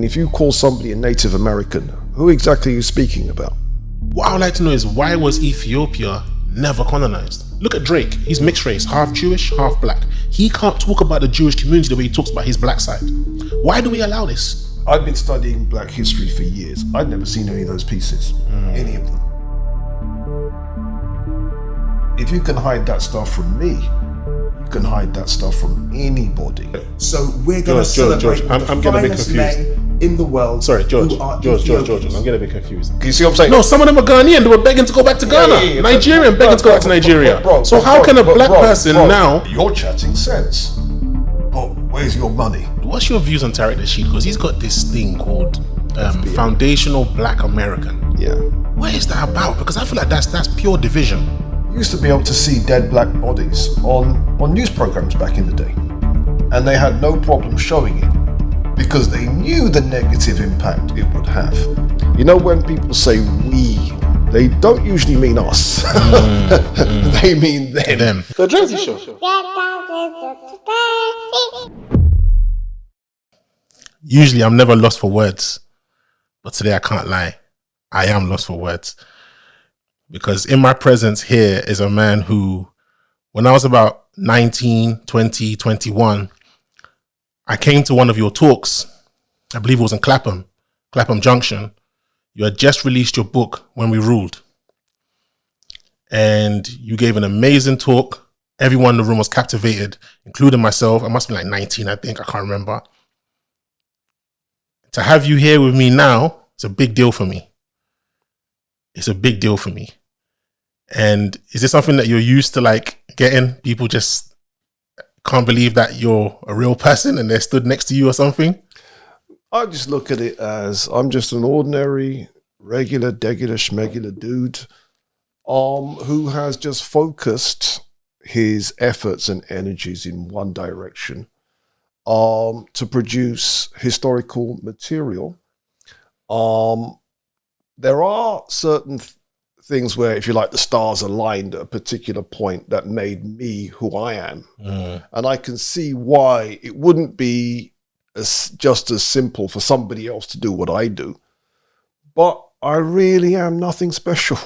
If you call somebody a Native American, who exactly are you speaking about? What I would like to know is, why was Ethiopia never colonized? Look at Drake. He's mixed race, half Jewish, half black. He can't talk about the Jewish community the way he talks about his black side. Why do we allow this? I've been studying black history for years. I've never seen any of those pieces, any of them. If you can hide that stuff from me, you can hide that stuff from anybody. So we're going to celebrate George, I'm getting a bit confused. men in the world. Sorry, George, who are George, Ethiopians. I'm getting a bit confused. Can you see what I'm saying? No, some of them are Ghanaian. They were begging to go back to Ghana. Nigerian begging to go back to Nigeria. So how can a black person now... You're chatting sense. But where's your money? What's your views on Tariq Nasheed? Because he's got this thing called Foundational Black American. Yeah. What is that about? Because I feel like that's pure division. You used to be able to see dead black bodies on news programs back in the day. And they had no problem showing it because they knew the negative impact it would have. You know, when people say we, they don't usually mean us. They mean them. The Drazzy Show. Usually I'm never lost for words, but today I can't lie. I am lost for words. Because in my presence here is a man who, when I was about 19, 20, 21, I came to one of your talks. I believe it was in Clapham Junction. You had just released your book, When We Ruled. And you gave an amazing talk. Everyone in the room was captivated, including myself. I must be like 19, I think. I can't remember. To have you here with me now, it's a big deal for me. It's a big deal for me. And is this something that you're used to, like, getting? People just can't believe that you're a real person and they're stood next to you or something? I just look at it as I'm just an ordinary, regular, degular, schmegular dude who has just focused his efforts and energies in one direction to produce historical material. There are certain things where, if you like, the stars aligned at a particular point that made me who I am. And I can see why it wouldn't be just as simple for somebody else to do what I do. But I really am nothing special.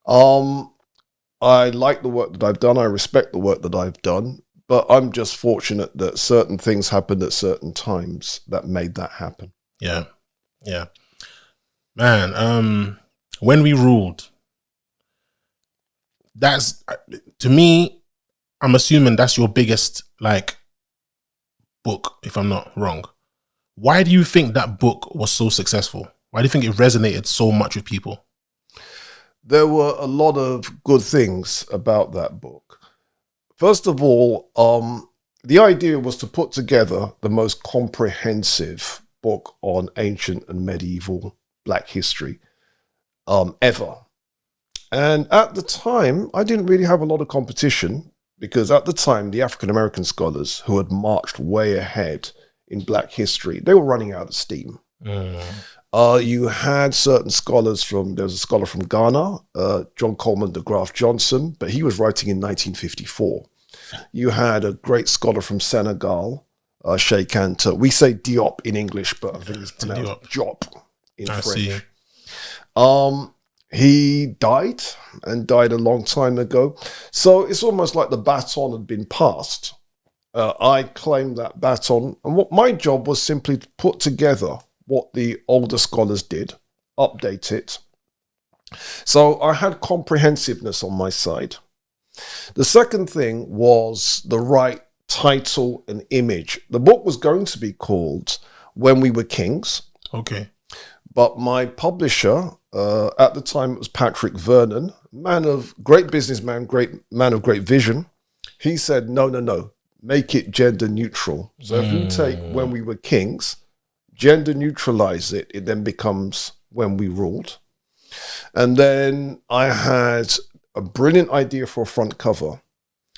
I like the work that I've done. I respect the work that I've done. But I'm just fortunate that certain things happened at certain times that made that happen. Yeah. Yeah. Man, When We Ruled, that's, to me, I'm assuming that's your biggest, like, book, if I'm not wrong. Why do you think that book was so successful? Why do you think it resonated so much with people? There were a lot of good things about that book. First of all, the idea was to put together the most comprehensive book on ancient and medieval Black history ever. And at the time, I didn't really have a lot of competition because at the time, the African-American scholars who had marched way ahead in Black history, they were running out of steam. You had certain scholars there was a scholar from Ghana, John Coleman de Graaf Johnson, but he was writing in 1954. You had a great scholar from Senegal, Cheikh Anta. We say Diop in English, but I think it's pronounced Diop in French. He died a long time ago. So it's almost like the baton had been passed. I claimed that baton, and what my job was simply to put together what the older scholars did, update it. So I had comprehensiveness on my side. The second thing was the right title and image. The book was going to be called When We Were Kings. Okay. But my publisher, at the time it was Patrick Vernon, great businessman, great man of great vision. He said, no, make it gender neutral. So if you take When We Were Kings, gender neutralize it, it then becomes When We Ruled. And then I had a brilliant idea for a front cover.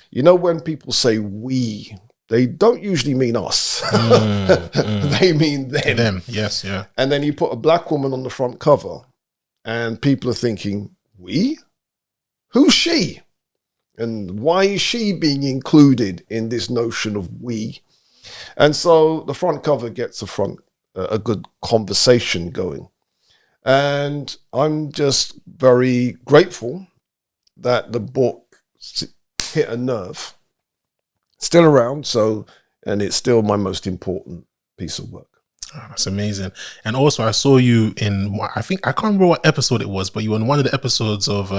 You know, when people say we, they don't usually mean us. They mean them. Yes, yeah. And then you put a black woman on the front cover and people are thinking, we? Who's she? And why is she being included in this notion of we? And so the front cover gets a a good conversation going. And I'm just very grateful that the book hit a nerve. Still around, and it's still my most important piece of work. Oh, that's amazing. And also, I saw you in, I think, I can't remember what episode it was, but you were in one of the episodes of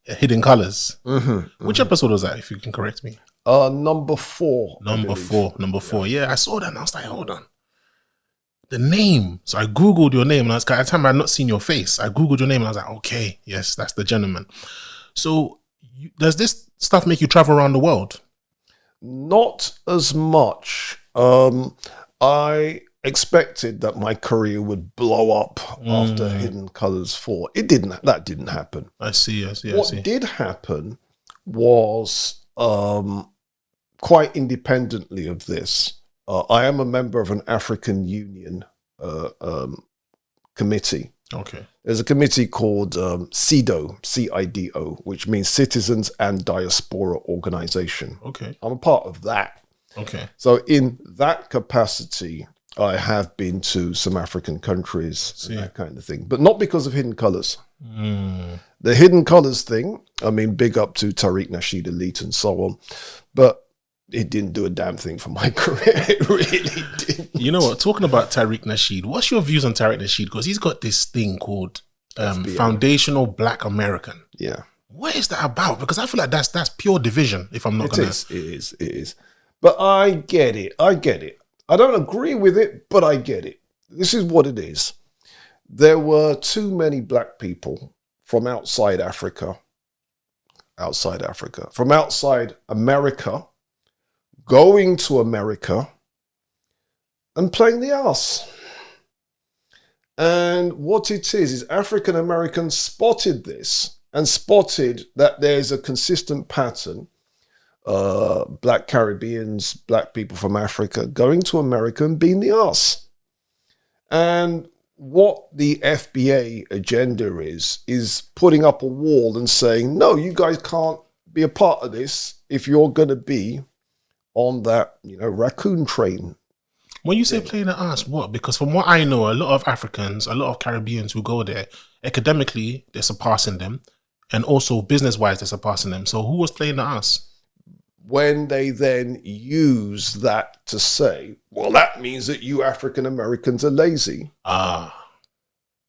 Hidden Colors. Which episode was that, if you can correct me? Number 4. Number four. Yeah, I saw that and I was like, hold on. The name. So I Googled your name, and at the time I had not seen your face. I Googled your name and I was like, okay, yes, that's the gentleman. So does this stuff make you travel around the world? Not as much. I expected that my career would blow up after Hidden Colors 4. It didn't. That didn't happen. I see. What did happen was quite independently of this. I am a member of an African Union committee. Okay. There's a committee called CIDO, C-I-D-O, which means Citizens and Diaspora Organization. Okay. I'm a part of that. Okay. So in that capacity, I have been to some African countries and that kind of thing, but not because of Hidden Colors. The Hidden Colors thing, I mean, big up to Tariq Nasheed Elite and so on, but it didn't do a damn thing for my career. It really didn't. You know what? Talking about Tariq Nasheed, what's your views on Tariq Nasheed? Because he's got this thing called Foundational Black American. Yeah. What is that about? Because I feel like that's pure division, if I'm not going to... It is. But I get it. I don't agree with it, but I get it. This is what it is. There were too many black people from outside Africa, from outside America, going to America and playing the arse. And what it is African Americans spotted this and spotted that there's a consistent pattern. Black Caribbeans, black people from Africa going to America and being the arse. And what the FBA agenda is putting up a wall and saying, no, you guys can't be a part of this if you're going to be on that, raccoon train. When you say playing the arse, what? Because from what I know, a lot of Africans, a lot of Caribbeans who go there, academically, they're surpassing them. And also business-wise, they're surpassing them. So who was playing the arse? When they then use that to say, well, that means that you African Americans are lazy.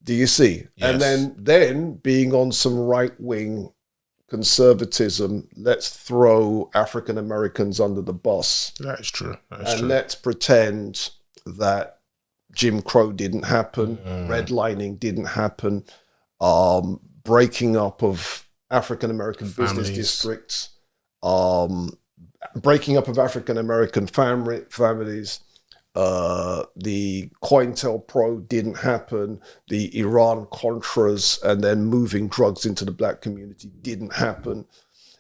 Do you see? Yes. And then being on some right-wing conservatism, let's throw African Americans under the bus. That is true. Let's pretend that Jim Crow didn't happen, redlining didn't happen, breaking up of African American business districts, breaking up of African American families. The COINTELPRO didn't happen. The Iran Contras and then moving drugs into the black community didn't happen.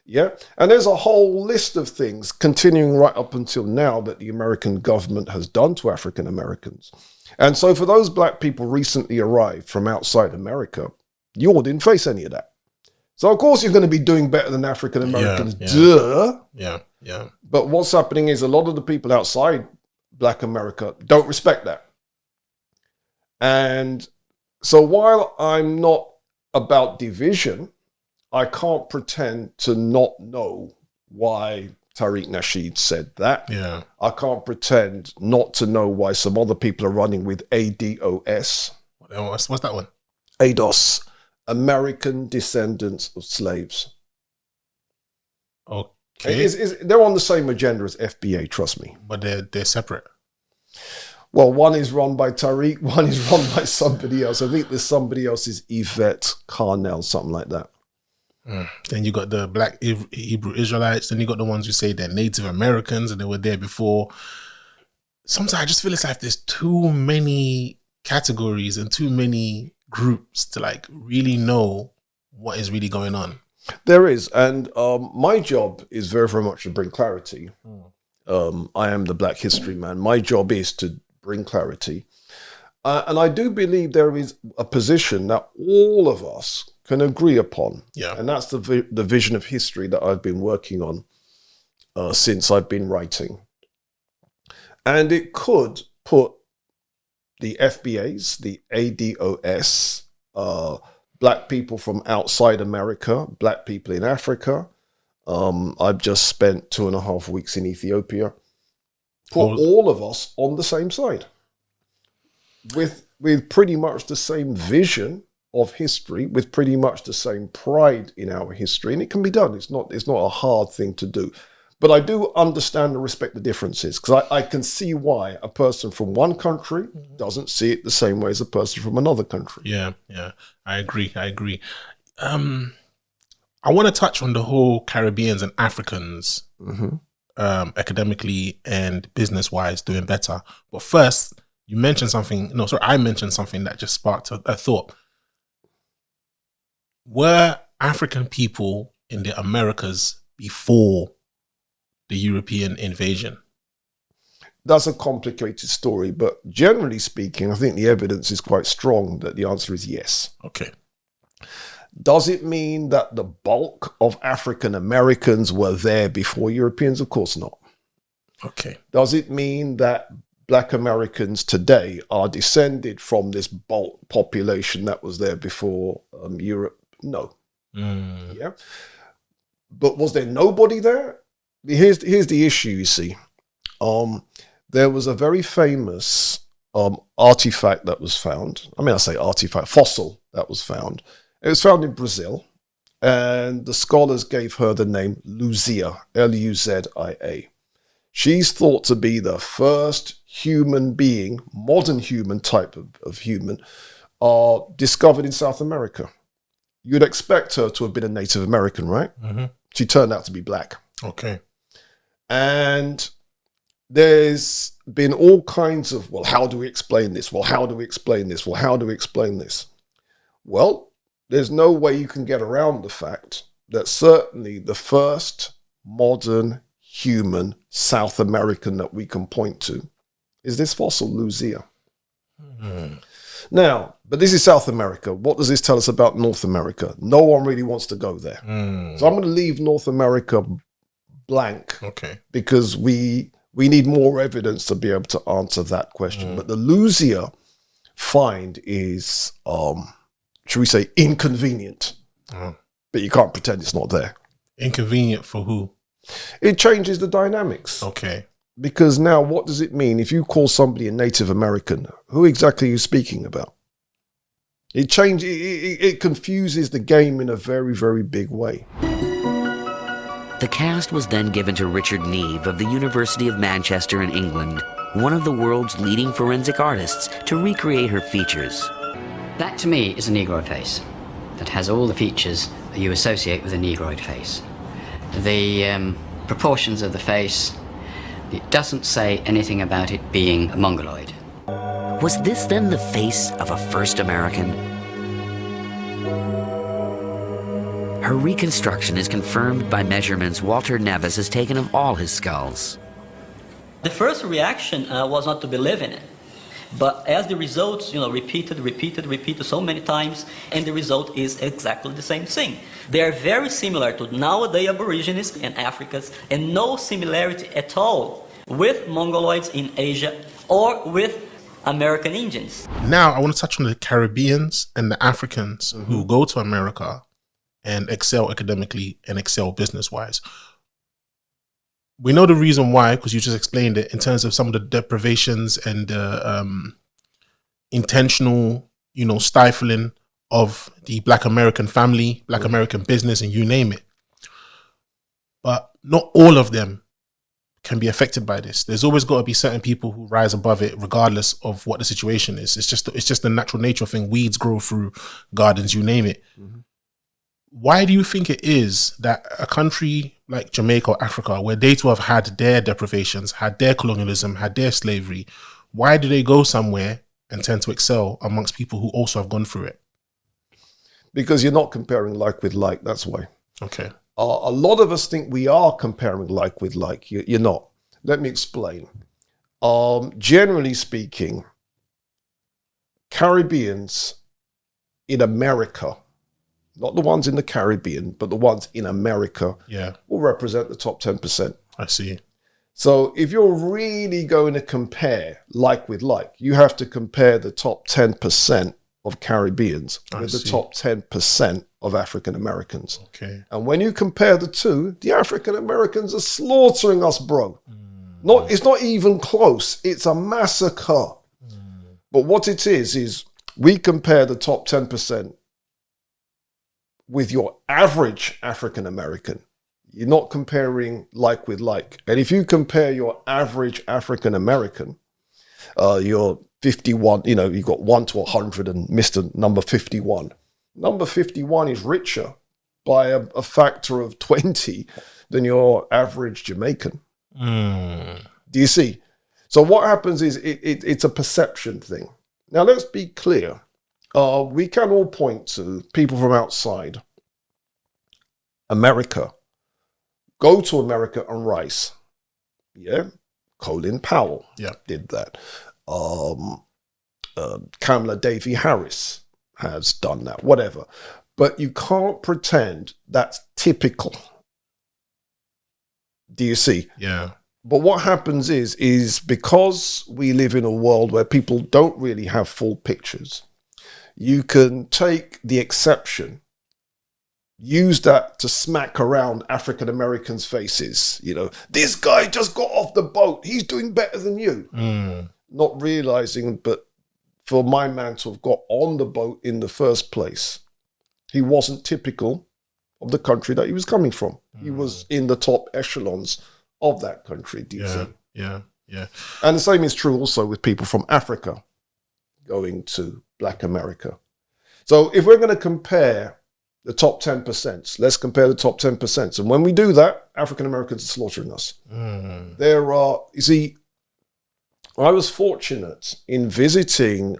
Yeah. And there's a whole list of things continuing right up until now that the American government has done to African Americans. And so for those black people recently arrived from outside America, you all didn't face any of that. So of course you're going to be doing better than African Americans. Duh. Yeah. But what's happening is a lot of the people outside Black America don't respect that. And so while I'm not about division, I can't pretend to not know why Tariq Nasheed said that. Yeah. I can't pretend not to know why some other people are running with ADOS. What's that one? ADOS, American Descendants of Slaves. Okay. They're on the same agenda as FBA, trust me. But they're separate. Well, one is run by Tariq, one is run by somebody else. I think there's somebody else is Yvette Carnell, something like that. Then you got the black Hebrew Israelites. Then you got the ones who say they're Native Americans and they were there before. Sometimes I just feel it's like there's too many categories and too many groups to like really know what is really going on. There is. And my job is very, very much to bring clarity. I am the Black History Man. My job is to bring clarity. And I do believe there is a position that all of us can agree upon. Yeah. And that's the vision of history that I've been working on since I've been writing. And it could put the FBAs, the ADOS, black people from outside America, black people in Africa. I've just spent 2.5 weeks in Ethiopia. Put all of us on the same side with pretty much the same vision of history, with pretty much the same pride in our history, and it can be done. It's not a hard thing to do. But I do understand and respect the differences, because I can see why a person from one country doesn't see it the same way as a person from another country. Yeah, I agree. I want to touch on the whole Caribbeans and Africans academically and business-wise doing better. But first, I mentioned something that just sparked a thought. Were African people in the Americas before the European invasion? That's a complicated story, but generally speaking, I think the evidence is quite strong that the answer is yes. Okay. Does it mean that the bulk of African Americans were there before Europeans? Of course not. Okay. Does it mean that Black Americans today are descended from this bulk population that was there before Europe? No. Yeah. But was there nobody there? Here's the issue, you see. There was a very famous artifact that was found. I mean, I say artifact, fossil that was found. It was found in Brazil, and the scholars gave her the name Luzia, Luzia. She's thought to be the first human being, modern human type of human, discovered in South America. You'd expect her to have been a Native American, right? She turned out to be black. Okay. And there's been all kinds of, well, how do we explain this? Well, how do we explain this? Well, how do we explain this? Well, there's no way you can get around the fact that certainly the first modern human South American that we can point to is this fossil, Luzia. Now, but this is South America. What does this tell us about North America? No one really wants to go there. So I'm going to leave North America blank. Okay. Because we need more evidence to be able to answer that question. But the Luzia find is, should we say, inconvenient. But you can't pretend it's not there. Inconvenient for who? It changes the dynamics. Okay. Because now what does it mean if you call somebody a Native American? Who exactly are you speaking about? It confuses the game in a very, very big way. The cast was then given to Richard Neeve of the University of Manchester in England, one of the world's leading forensic artists, to recreate her features. That to me is a Negroid face that has all the features that you associate with a Negroid face. The proportions of the face, it doesn't say anything about it being a Mongoloid. Was this then the face of a first American? Her reconstruction is confirmed by measurements Walter Nevis has taken of all his skulls. The first reaction was not to believe in it. But as the results, repeated so many times, and the result is exactly the same thing. They are very similar to nowadays Aborigines and Africans, and no similarity at all with Mongoloids in Asia or with American Indians. Now I want to touch on the Caribbeans and the Africans who go to America and excel academically and excel business-wise. We know the reason why, because you just explained it, in terms of some of the deprivations and the intentional, stifling of the Black American family, Black American business, and you name it. But not all of them can be affected by this. There's always got to be certain people who rise above it, regardless of what the situation is. It's just the natural nature of thing. Weeds grow through gardens, you name it. Why do you think it is that a country like Jamaica or Africa, where they too have had their deprivations, had their colonialism, had their slavery, why do they go somewhere and tend to excel amongst people who also have gone through it? Because you're not comparing like with like, that's why. Okay. A lot of us think we are comparing like with like. You're not. Let me explain. Generally speaking, Caribbeans in America, not the ones in the Caribbean, but the ones in America, will represent the top 10%. I see. So if you're really going to compare like with like, you have to compare the top 10% of Caribbeans with the top 10% of African Americans. Okay. And when you compare the two, the African Americans are slaughtering us, bro. It's not even close. It's a massacre. But what it is we compare the top 10% with your average African American. You're not comparing like with like. And if you compare your average African American, you're 51, you've got 1 to 100 and Mr. number 51. Number 51 is richer by a factor of 20 than your average Jamaican. Do you see? So what happens is it's a perception thing. Now, let's be clear. We can all point to people from outside America. Go to America and rise. Yeah. Colin Powell did that. Kamala Davy Harris has done that, whatever. But you can't pretend that's typical. Do you see? Yeah. But what happens is because we live in a world where people don't really have full pictures, you can take the exception, use that to smack around African Americans' faces. This guy just got off the boat. He's doing better than you. Not realizing, but for my man to have got on the boat in the first place, he wasn't typical of the country that he was coming from. He was in the top echelons of that country. Do you see? Yeah. And the same is true also with people from Africa going to Black America. So if we're going to compare the top 10%, let's compare the top 10%. And when we do that, African Americans are slaughtering us. There are, you see, I was fortunate in visiting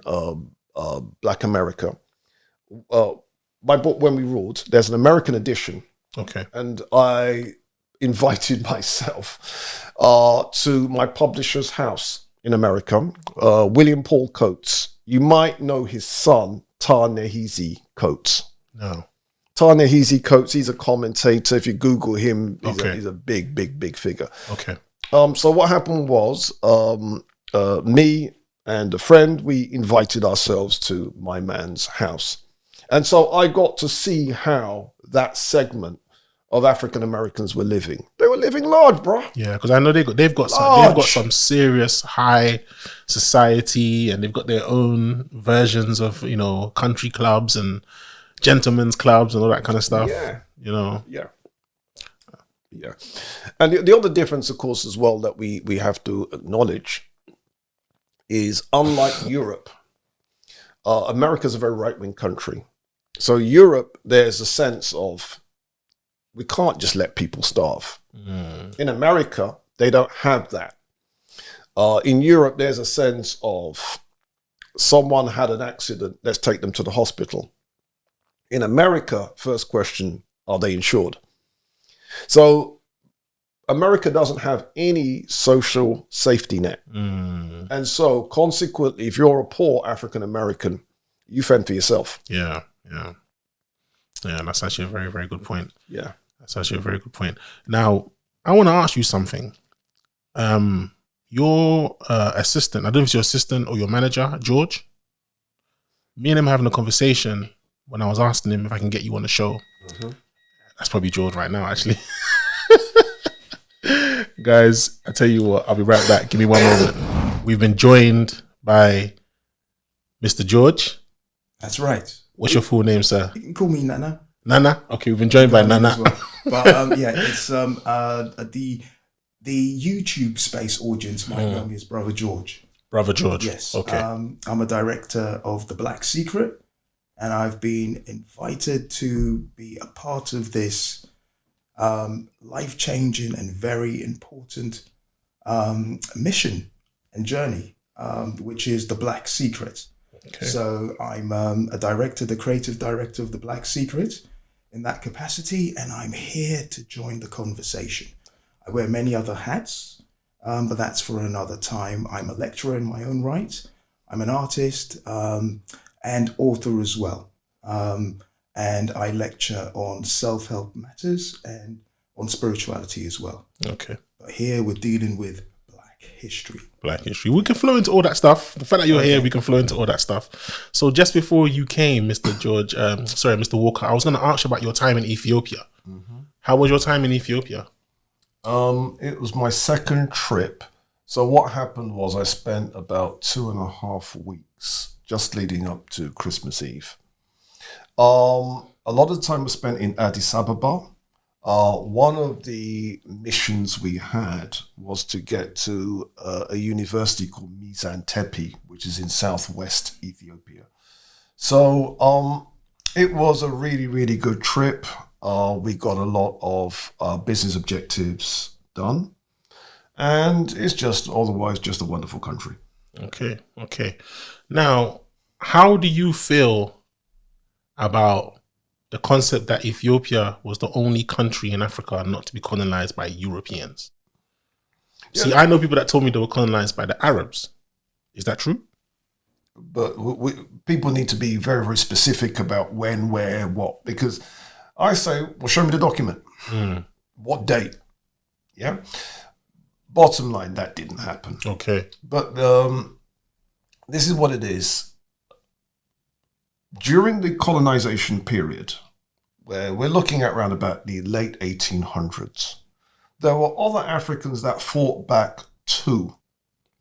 Black America. My book, When We Ruled, there's an American edition. Okay. And I invited myself to my publisher's house in America, William Paul Coates. You might know his son, Ta-Nehisi Coates. No. Ta-Nehisi Coates, he's a commentator. If you Google him, he's a big figure. Okay. So what happened was, me and a friend, we invited ourselves to my man's house. And so I got to see how that segment of African Americans were living. They were living large, bro. Yeah, because I know they've got some serious high society, and they've got their own versions of country clubs and gentlemen's clubs and all that kind of stuff. Yeah. Yeah. And the other difference, of course, as well that we have to acknowledge is, unlike Europe, America's a very right-wing country. So Europe, there's a sense of, we can't just let people starve. In America, they don't have that. In Europe, there's a sense of, someone had an accident, let's take them to the hospital. In America, first question, are they insured? So America doesn't have any social safety net. And so consequently, if you're a poor African American, you fend for yourself. Yeah, that's actually a very, very good point. Yeah. That's actually a very good point. Now, I want to ask you something. Your assistant, I don't know if it's your assistant or your manager, George, me and him having a conversation when I was asking him if I can get you on the show. That's probably George right now, actually. Guys, I tell you what, I'll be right back. Give me one moment. We've been joined by Mr. George. That's right. What's your full name, sir? You can call me Nana. Nana? Okay, we've been joined by Nana. As well. But it's the YouTube space audience might know me as Brother George. Brother George. Yes. Okay. I'm a director of The Black Secret, and I've been invited to be a part of this life-changing and very important mission and journey, which is The Black Secret. Okay. So I'm a director, the creative director of The Black Secret in that capacity, and I'm here to join the conversation. I wear many other hats, but that's for another time. I'm a lecturer in my own right. I'm an artist and author as well. And I lecture on self-help matters and on spirituality as well. Okay. But here we're dealing with Black history. Black history. We can flow into all that stuff. The fact that you're here, we can flow into all that stuff. So just before you came, Mr. Walker, I was going to ask you about your time in Ethiopia. How was your time in Ethiopia? It was my second trip. So what happened was I spent about 2.5 weeks just leading up to Christmas Eve. A lot of the time was spent in Addis Ababa. One of the missions we had was to get to a university called Mizan Tepe, which is in southwest Ethiopia. So it was a really, really good trip. We got a lot of business objectives done. And it's just otherwise just a wonderful country. Okay. Now, how do you feel about the concept that Ethiopia was the only country in Africa not to be colonized by Europeans? Yeah. See, I know people that told me they were colonized by the Arabs. Is that true? But people need to be very, very specific about when, where, what. Because I say, well, show me the document. What date? Yeah. Bottom line, that didn't happen. Okay. But this is what it is. During the colonization period, where we're looking at around about the late 1800s, there were other Africans that fought back too.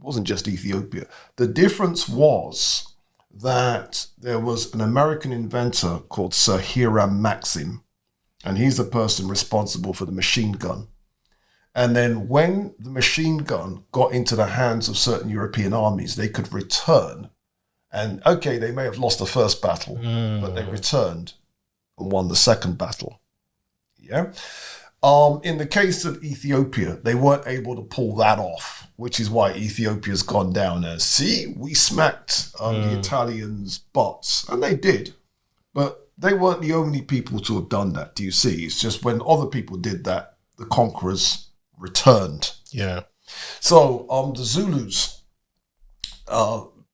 It wasn't just Ethiopia. The difference was that there was an American inventor called Sir Hiram Maxim, and he's the person responsible for the machine gun. And then when the machine gun got into the hands of certain European armies, they could return. And okay, they may have lost the first battle, but they returned and won the second battle. Yeah. In the case of Ethiopia, they weren't able to pull that off, which is why Ethiopia's gone down as, see, we smacked the Italians' butts. And they did. But they weren't the only people to have done that, do you see? It's just when other people did that, the conquerors returned. Yeah. So the Zulus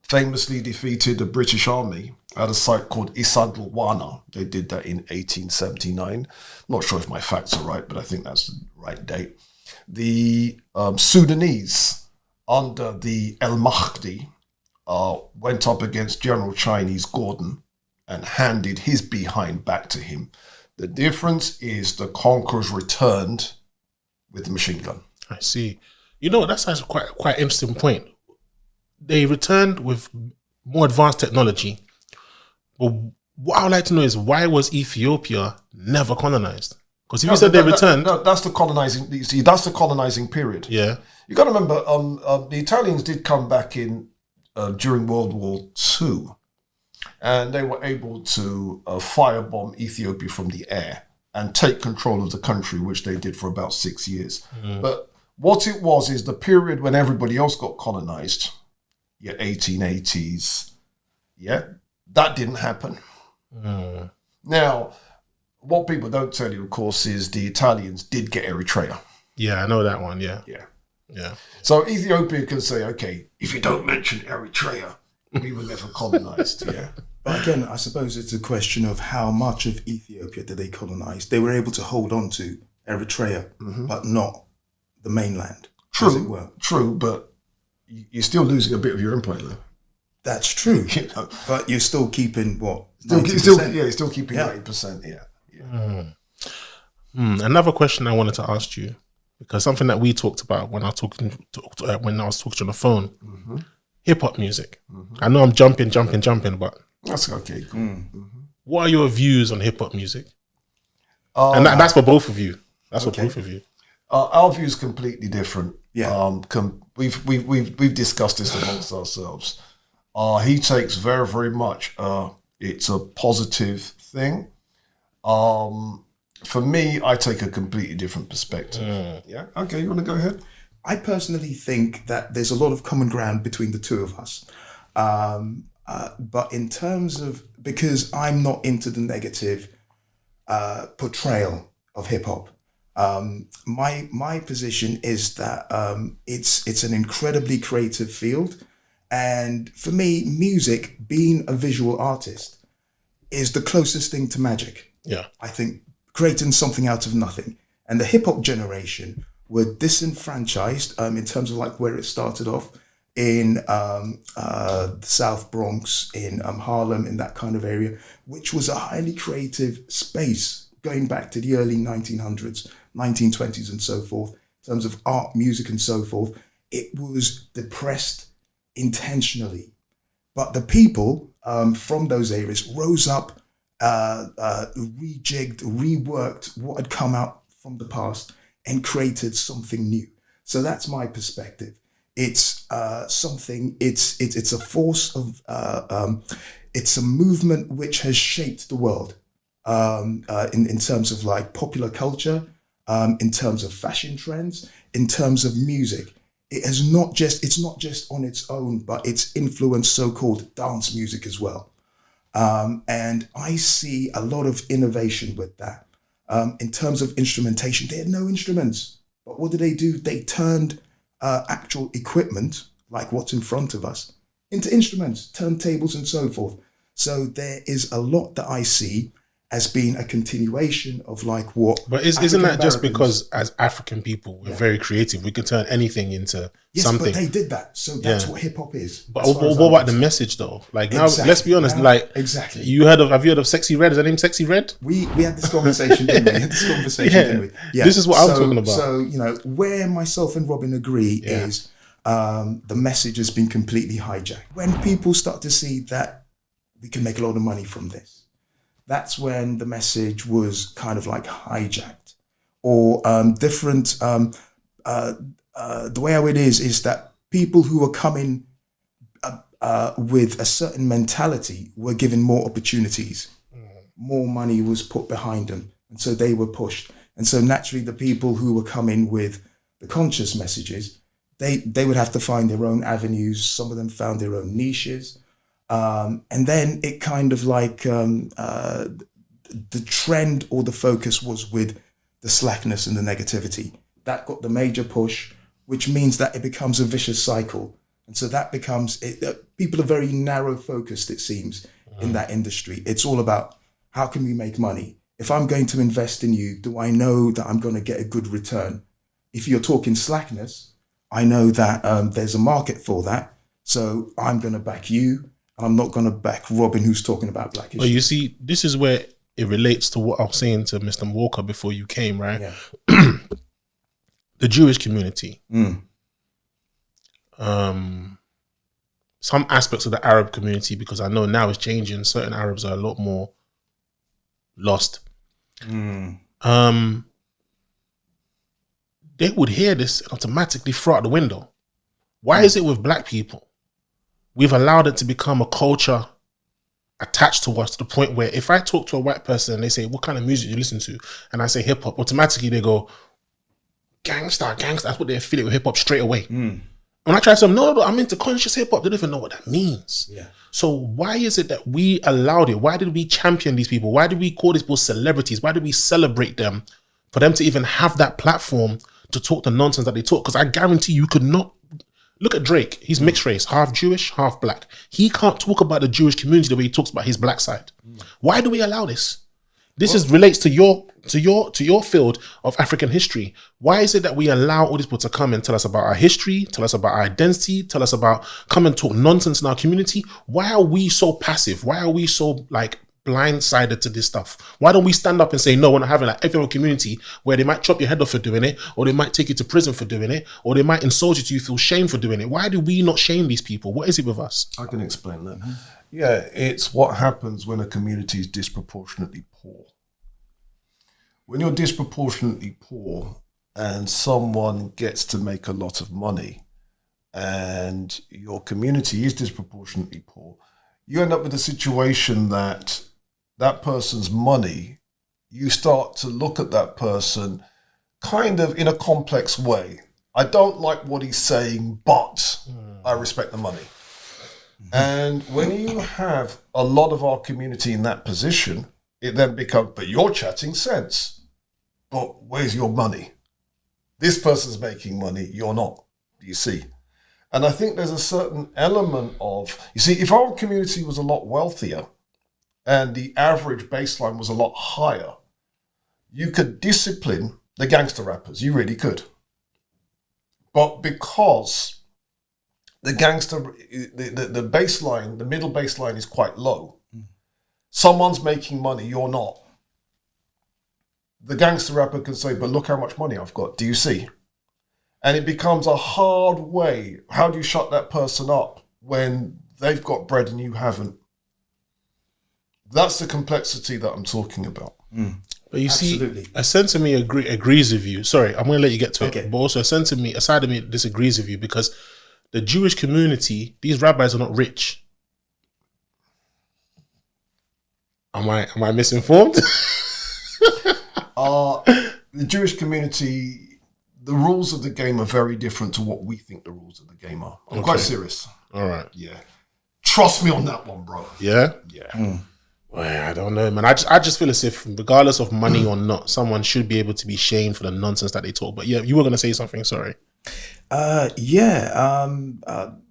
famously defeated the British Army at a site called Isadlwana. They did that in 1879. Not sure if my facts are right, but I think that's the right date. The Sudanese under the El Mahdi went up against General Chinese Gordon and handed his behind back to him. The difference is the conquerors returned with the machine gun. I see. You know, that's quite an interesting point. They returned with more advanced technology. But what I would like to know is, why was Ethiopia never colonized? Because if you said they returned... that's the colonizing... You see, that's the colonizing period. Yeah. You got to remember, the Italians did come back in during World War II. And they were able to firebomb Ethiopia from the air and take control of the country, which they did for about 6 years. But what it was is the period when everybody else got colonized, 1880s, that didn't happen. Now, what people don't tell you, of course, is the Italians did get Eritrea. Yeah, I know that one, yeah. So Ethiopia can say, okay, if you don't mention Eritrea, we were never colonized, But again, I suppose it's a question of how much of Ethiopia did they colonize. They were able to hold on to Eritrea, but not the mainland. True, but you're still losing a bit of your empire though. That's true. But you're still keeping what? You're still keeping 90%, Another question I wanted to ask you, because something that we talked about when I was talking on the phone, hip-hop music. I know I'm jumping, but... That's okay, cool. What are your views on hip-hop music? And that's for both of you. That's for both of you. Our view is completely different. Yeah. We've discussed this amongst ourselves. He takes very, very much, it's a positive thing. For me, I take a completely different perspective. Yeah. Okay, you want to go ahead? I personally think that there's a lot of common ground between the two of us. But in terms of, because I'm not into the negative portrayal of hip hop, my position is that it's an incredibly creative field. And for me, music, being a visual artist, is the closest thing to magic. Yeah. I think creating something out of nothing. And the hip hop generation were disenfranchised in terms of like where it started off in the South Bronx, in Harlem, in that kind of area, which was a highly creative space going back to the early 1900s, 1920s and so forth, in terms of art, music and so forth. It was depressed intentionally. But the people from those areas rose up, rejigged, reworked what had come out from the past and created something new. So that's my perspective. It's something. It's a force of. It's a movement which has shaped the world in terms of like popular culture, in terms of fashion trends, in terms of music. It has not just. It's not just on its own, but it's influenced so-called dance music as well. And I see a lot of innovation with that. In terms of instrumentation, they had no instruments. But what did they do? They turned actual equipment, like what's in front of us, into instruments, turntables and so forth. So there is a lot that I see as being a continuation of like what... But isn't that just because as African people, we're very creative. We can turn anything into something. Yes, but they did that. So that's what hip hop is. But what about the message though? Like now, let's be honest, like exactly. Have you heard of Sexy Red? Is her name Sexy Red? We had this conversation, didn't we? Didn't we? Yeah. This is what I'm talking about. So, you know, where myself and Robin agree is the message has been completely hijacked. When people start to see that we can make a lot of money from this, that's when the message was kind of like hijacked or different. The way how it is that people who are coming with a certain mentality were given more opportunities. More money was put behind them. And so they were pushed. And so naturally the people who were coming with the conscious messages, they would have to find their own avenues. Some of them found their own niches. And then it kind of like the trend or the focus was with the slackness and the negativity. That got the major push, which means that it becomes a vicious cycle. And so that becomes, people are very narrow focused, it seems, in that industry. It's all about how can we make money? If I'm going to invest in you, do I know that I'm going to get a good return? If you're talking slackness, I know that there's a market for that. So I'm going to back you. I'm not going to back Robin, who's talking about black issues. Well, you see, this is where it relates to what I was saying to Mr. Walker before you came, right? Yeah. The Jewish community. Some aspects of the Arab community, because I know now it's changing. Certain Arabs are a lot more lost. They would hear this and automatically throw out the window. Why is it with black people? We've allowed it to become a culture attached to us to the point where if I talk to a white person and they say, what kind of music do you listen to? And I say hip hop, automatically they go, gangster. That's what they affiliate with hip hop straight away. When I try to say, no, I'm into conscious hip hop, they don't even know what that means. Yeah. So why is it that we allowed it? Why did we champion these people? Why did we call these people celebrities? Why did we celebrate them for them to even have that platform to talk the nonsense that they talk? Because I guarantee you could not. Look at Drake. He's mixed race, half Jewish, half black. He can't talk about the Jewish community the way he talks about his black side. Why do we allow this? This relates to your field of African history. Why is it that we allow all these people to come and tell us about our history, tell us about our identity, tell us about come and talk nonsense in our community? Why are we so passive? Why are we so like blindsided to this stuff? Why don't we stand up and say, no, we're not having like every community where they might chop your head off for doing it, or they might take you to prison for doing it, or they might insult you till you feel shame for doing it? Why do we not shame these people? What is it with us? I can explain that. Yeah, it's what happens when a community is disproportionately poor. When you're disproportionately poor and someone gets to make a lot of money and your community is disproportionately poor, you end up with a situation that that person's money, you start to look at that person kind of in a complex way. I don't like what he's saying, but I respect the money. And when you have a lot of our community in that position, it then becomes, but you're chatting sense. But where's your money? This person's making money, you're not, you see. And I think there's a certain element of, you see, if our community was a lot wealthier and the average baseline was a lot higher, you could discipline the gangster rappers. You really could. But because the gangster, the baseline, the middle baseline is quite low. Someone's making money, you're not. The gangster rapper can say, but look how much money I've got. Do you see? And it becomes a hard way. How do you shut that person up when they've got bread and you haven't? That's the complexity that I'm talking about. But you Absolutely. see, a sense of me agrees with you. Sorry, I'm going to let you get to Okay. it. But also a sense of me, a side of me disagrees with you because the Jewish community, these rabbis are not rich. Am I misinformed? The Jewish community, the rules of the game are very different to what we think the rules of the game are. I'm quite serious. All right. Yeah. Trust me on that one, bro. Yeah? Yeah. Well, I don't know, man. I just feel as if, regardless of money or not, someone should be able to be shamed for the nonsense that they talk. But yeah, you were going to say something, sorry.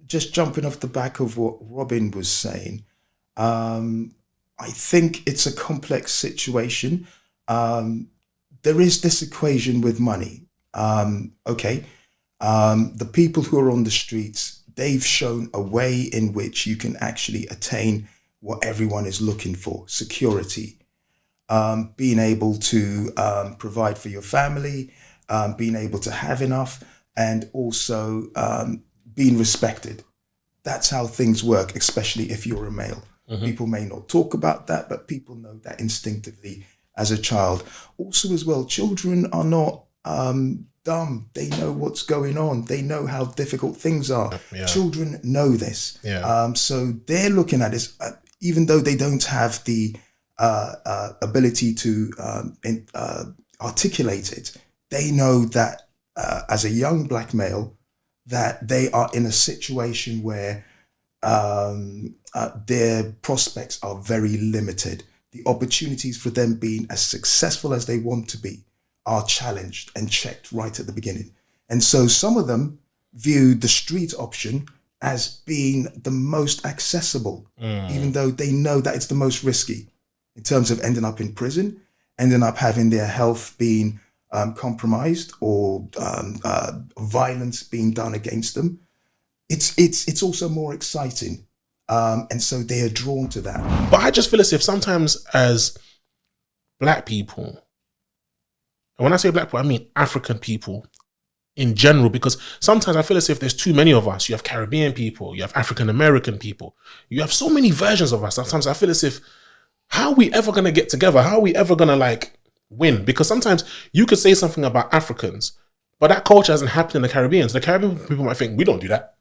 Just jumping off the back of what Robin was saying, I think it's a complex situation. There is this equation with money. The people who are on the streets, they've shown a way in which you can actually attain what everyone is looking for: security, being able to provide for your family, being able to have enough, and also being respected. That's how things work, especially if you're a male. People may not talk about that, but people know that instinctively as a child. Also as well, children are not dumb. They know what's going on. They know how difficult things are. Yeah. Children know this. Yeah. So they're looking at this, even though they don't have the ability to articulate it, they know that as a young black male, that they are in a situation where their prospects are very limited. The opportunities for them being as successful as they want to be are challenged and checked right at the beginning. And so some of them view the street option as being the most accessible, even though they know that it's the most risky in terms of ending up in prison, ending up having their health being compromised, or violence being done against them. It's also more exciting. And so they are drawn to that. But I just feel as if sometimes as black people, and when I say black people, I mean African people in general, because sometimes I feel as if there's too many of us. You have Caribbean people, you have African American people, you have so many versions of us. Sometimes I feel as if, how are we ever going to get together? How are we ever going to win? Because sometimes you could say something about Africans, but that culture hasn't happened in the Caribbean. So the Caribbean people might think, we don't do that.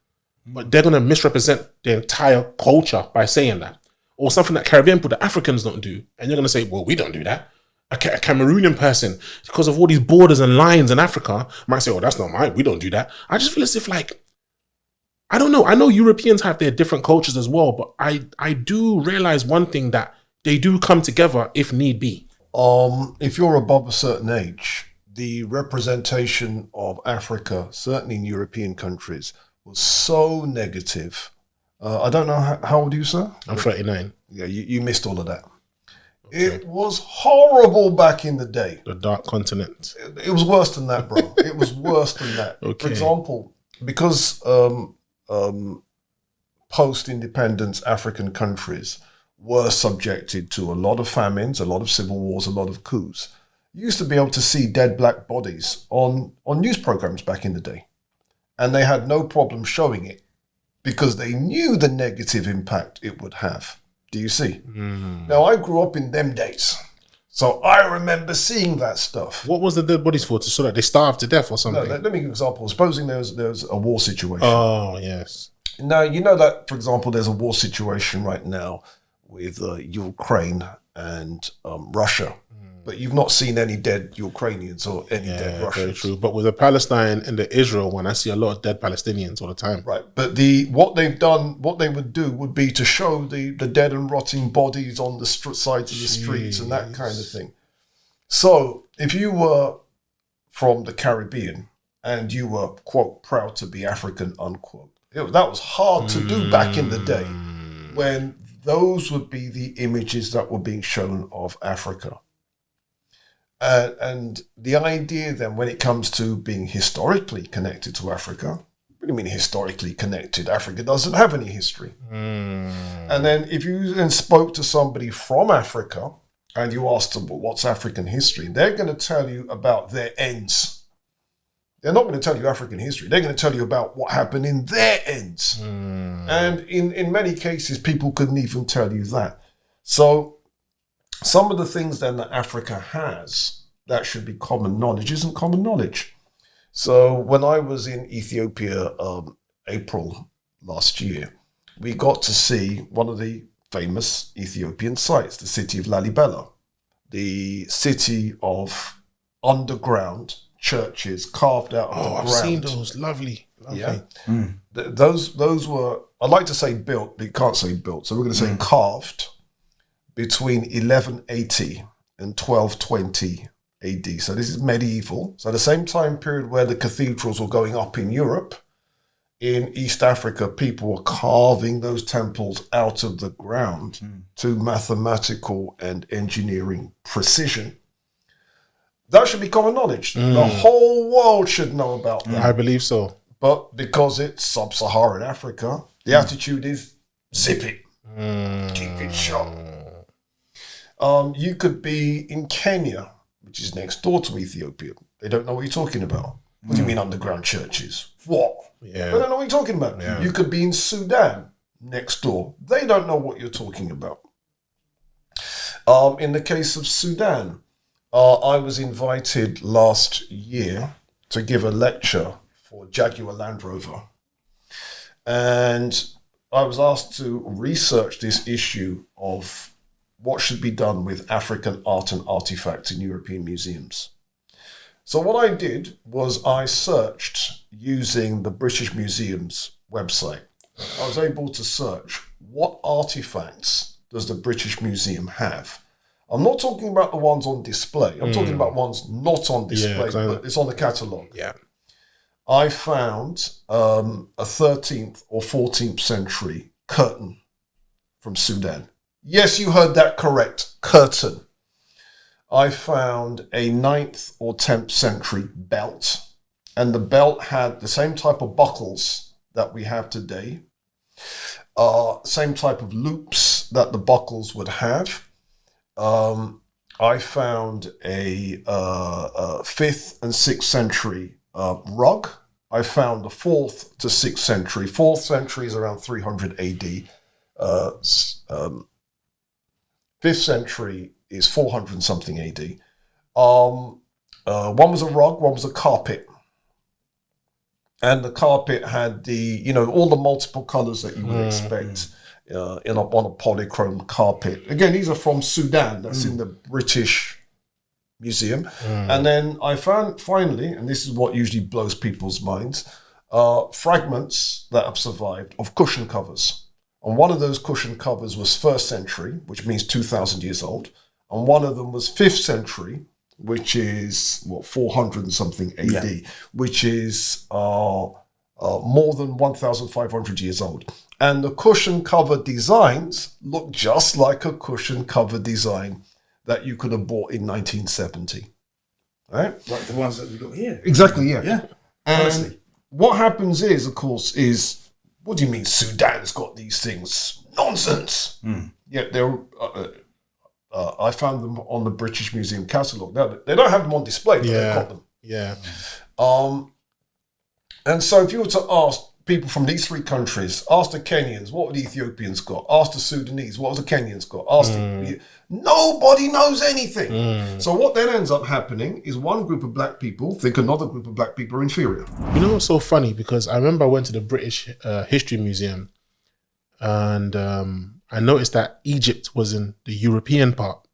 But they're going to misrepresent the entire culture by saying that. Or something that Caribbean people, the Africans don't do. And you're going to say, well, we don't do that. A Cameroonian person, because of all these borders and lines in Africa, might say, oh, that's not mine. We don't do that. I just feel as if, I don't know. I know Europeans have their different cultures as well, but I do realize one thing, that they do come together if need be. If you're above a certain age, the representation of Africa, certainly in European countries, was so negative. I don't know, how old are you, sir? I'm 39. Yeah, you missed all of that. Okay. It was horrible back in the day. The dark continent. It was worse than that, bro. It was worse than that. Okay. For example, because post-independence African countries were subjected to a lot of famines, a lot of civil wars, a lot of coups. You used to be able to see dead black bodies on news programs back in the day. And they had no problem showing it because they knew the negative impact it would have. Do you see? Now, I grew up in them days, so I remember seeing that stuff. What was the dead bodies for? So that they starved to death or something? No, let me give you an example. Supposing there's a war situation. Oh, yes. Now, you know that, for example, there's a war situation right now with Ukraine and Russia. But you've not seen any dead Ukrainians or any dead Russians. Very true. But with the Palestine and the Israel one, I see a lot of dead Palestinians all the time. Right. But what they would do would be to show the dead and rotting bodies on the sides of the streets and that kind of thing. So if you were from the Caribbean and you were, quote, proud to be African, unquote, that was hard to do back in the day, when those would be the images that were being shown of Africa. And the idea then, when it comes to being historically connected to Africa, what do you mean historically connected? Africa doesn't have any history. And then if you then spoke to somebody from Africa and you asked them, well, what's African history? They're going to tell you about their ends. They're not going to tell you African history. They're going to tell you about what happened in their ends. And in many cases, people couldn't even tell you that. So some of the things then that Africa has that should be common knowledge isn't common knowledge. So when I was in Ethiopia, April last year, we got to see one of the famous Ethiopian sites, the city of Lalibela, the city of underground churches carved out of the ground. I've seen those. Lovely. Yeah. Those were, I'd like to say built, but you can't say built. So we're going to say carved between 1180 and 1220 AD. So this is medieval. So the same time period where the cathedrals were going up in Europe, in East Africa, people were carving those temples out of the ground to mathematical and engineering precision. That should be common knowledge. The whole world should know about that. I believe so. But because it's sub-Saharan Africa, the attitude is zip it, keep it short. You could be in Kenya, which is next door to Ethiopia. They don't know what you're talking about. What do you mean underground churches? What? Yeah. They don't know what you're talking about. Yeah. You could be in Sudan, next door. They don't know what you're talking about. In the case of Sudan, I was invited last year to give a lecture for Jaguar Land Rover. And I was asked to research this issue of what should be done with African art and artifacts in European museums. So what I did was I searched using the British Museum's website. I was able to search what artifacts does the British Museum have. I'm not talking about the ones on display. I'm talking about ones not on display, but it's on the catalogue. Yeah. I found a 13th or 14th century curtain from Sudan. Yes, you heard that correct. Curtain. I found a 9th or 10th century belt, and the belt had the same type of buckles that we have today, same type of loops that the buckles would have. I found a 5th and 6th century rug. I found the 4th to 6th century. 4th century is around 300 AD. 5th century is 400 and something AD. One was a rug, one was a carpet. And the carpet had all the multiple colors that you would expect on a polychrome carpet. Again, these are from Sudan. That's in the British Museum. And then I found, finally, and this is what usually blows people's minds, fragments that have survived of cushion covers. And one of those cushion covers was 1st century, which means 2,000 years old. And one of them was 5th century, which is, 400 and something AD, which is more than 1,500 years old. And the cushion cover designs look just like a cushion cover design that you could have bought in 1970. Right? Like the ones that we got here. Exactly, yeah. Yeah. And Honestly. what happens is, of course, what do you mean Sudan's got these things? Nonsense. Yeah, they're... I found them on the British Museum catalogue. Now, they don't have them on display, but they've got them. Yeah. And so if you were to ask people from these three countries, ask the Kenyans, what have the Ethiopians got? Ask the Sudanese, what have the Kenyans got? Nobody knows anything. So what then ends up happening is one group of black people think another group of black people are inferior. You know what's so funny? Because I remember I went to the British History Museum and I noticed that Egypt was in the European part,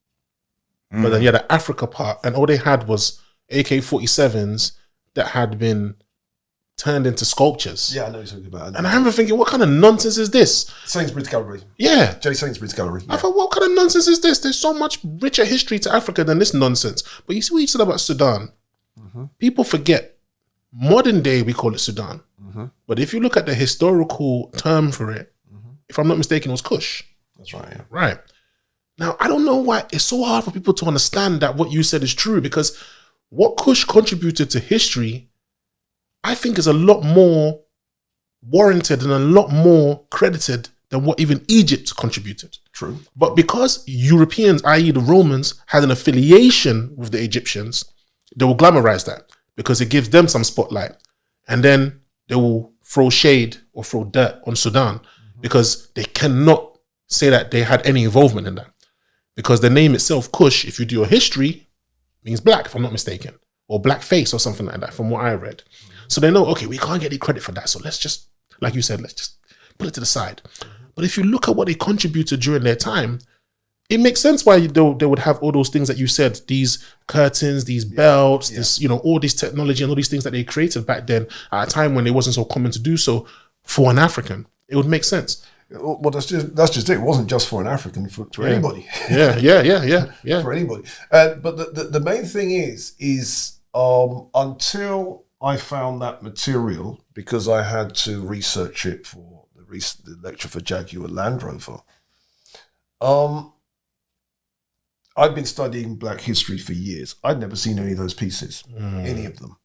but then you had the Africa part, and all they had was AK-47s that had been turned into sculptures. Yeah, I know you're talking about it. And I remember thinking, what kind of nonsense is this? Sainsbury's Gallery. Yeah. J. Sainsbury's Gallery. I thought, what kind of nonsense is this? There's so much richer history to Africa than this nonsense. But you see what you said about Sudan? People forget, modern day we call it Sudan. But if you look at the historical term for it, if I'm not mistaken, it was Kush. That's right, yeah. Right. Now, don't know why it's so hard for people to understand that what you said is true, because what Kush contributed to history, I think, is a lot more warranted and a lot more credited than what even Egypt contributed. True. But because Europeans, i.e. the Romans, had an affiliation with the Egyptians, they will glamorize that because it gives them some spotlight. And then they will throw shade or throw dirt on Sudan because they cannot say that they had any involvement in that. Because the name itself, Kush, if you do your history, means black, if I'm not mistaken, or black face or something like that, from what I read. So they know, okay, we can't get any credit for that. So let's just, like you said, let's just put it to the side. But if you look at what they contributed during their time, it makes sense why they would have all those things that you said, these curtains, these belts, this, you know, all this technology and all these things that they created back then at a time when it wasn't so common to do so for an African. It would make sense. Well, that's just it. It wasn't just for an African, for anybody. Yeah. For anybody. But the main thing is until I found that material, because I had to research it for the lecture for Jaguar Land Rover, I've been studying black history for years. I'd never seen any of those pieces, any of them.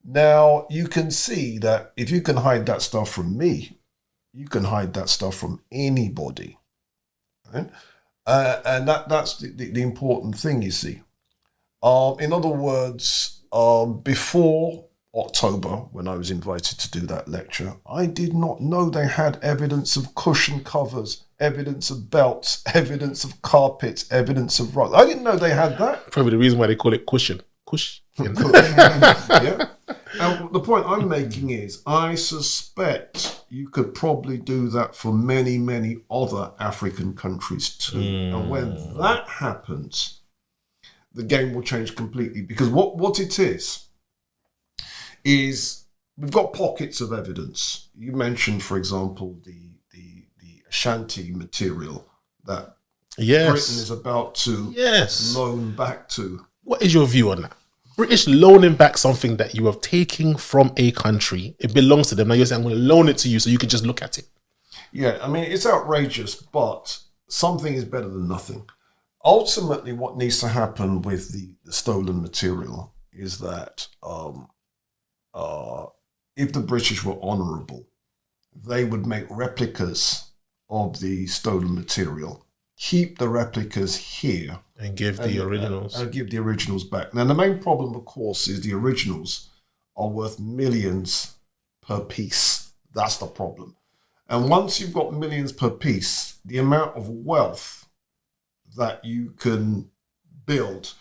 Now, you can see that if you can hide that stuff from me, you can hide that stuff from anybody. Right? And that's the important thing, you see. In other words, before October, when I was invited to do that lecture, I did not know they had evidence of cushion covers, evidence of belts, evidence of carpets, evidence of rugs. I didn't know they had that. Probably the reason why they call it cushion. Yeah. And the point I'm making is, I suspect you could probably do that for many, many other African countries too. And when that happens, the game will change completely. Because what it is we've got pockets of evidence. You mentioned, for example, the Ashanti material that Britain is about to loan back to. What is your view on that? British loaning back something that you are taking from a country, it belongs to them. Now you're saying, I'm going to loan it to you so you can just look at it. Yeah, I mean, it's outrageous, but something is better than nothing. Ultimately, what needs to happen with the stolen material is that if the British were honourable, they would make replicas of the stolen material, keep the replicas here, and give the originals. And give the originals back. Now, the main problem, of course, is the originals are worth millions per piece. That's the problem. And once you've got millions per piece, the amount of wealth that you can build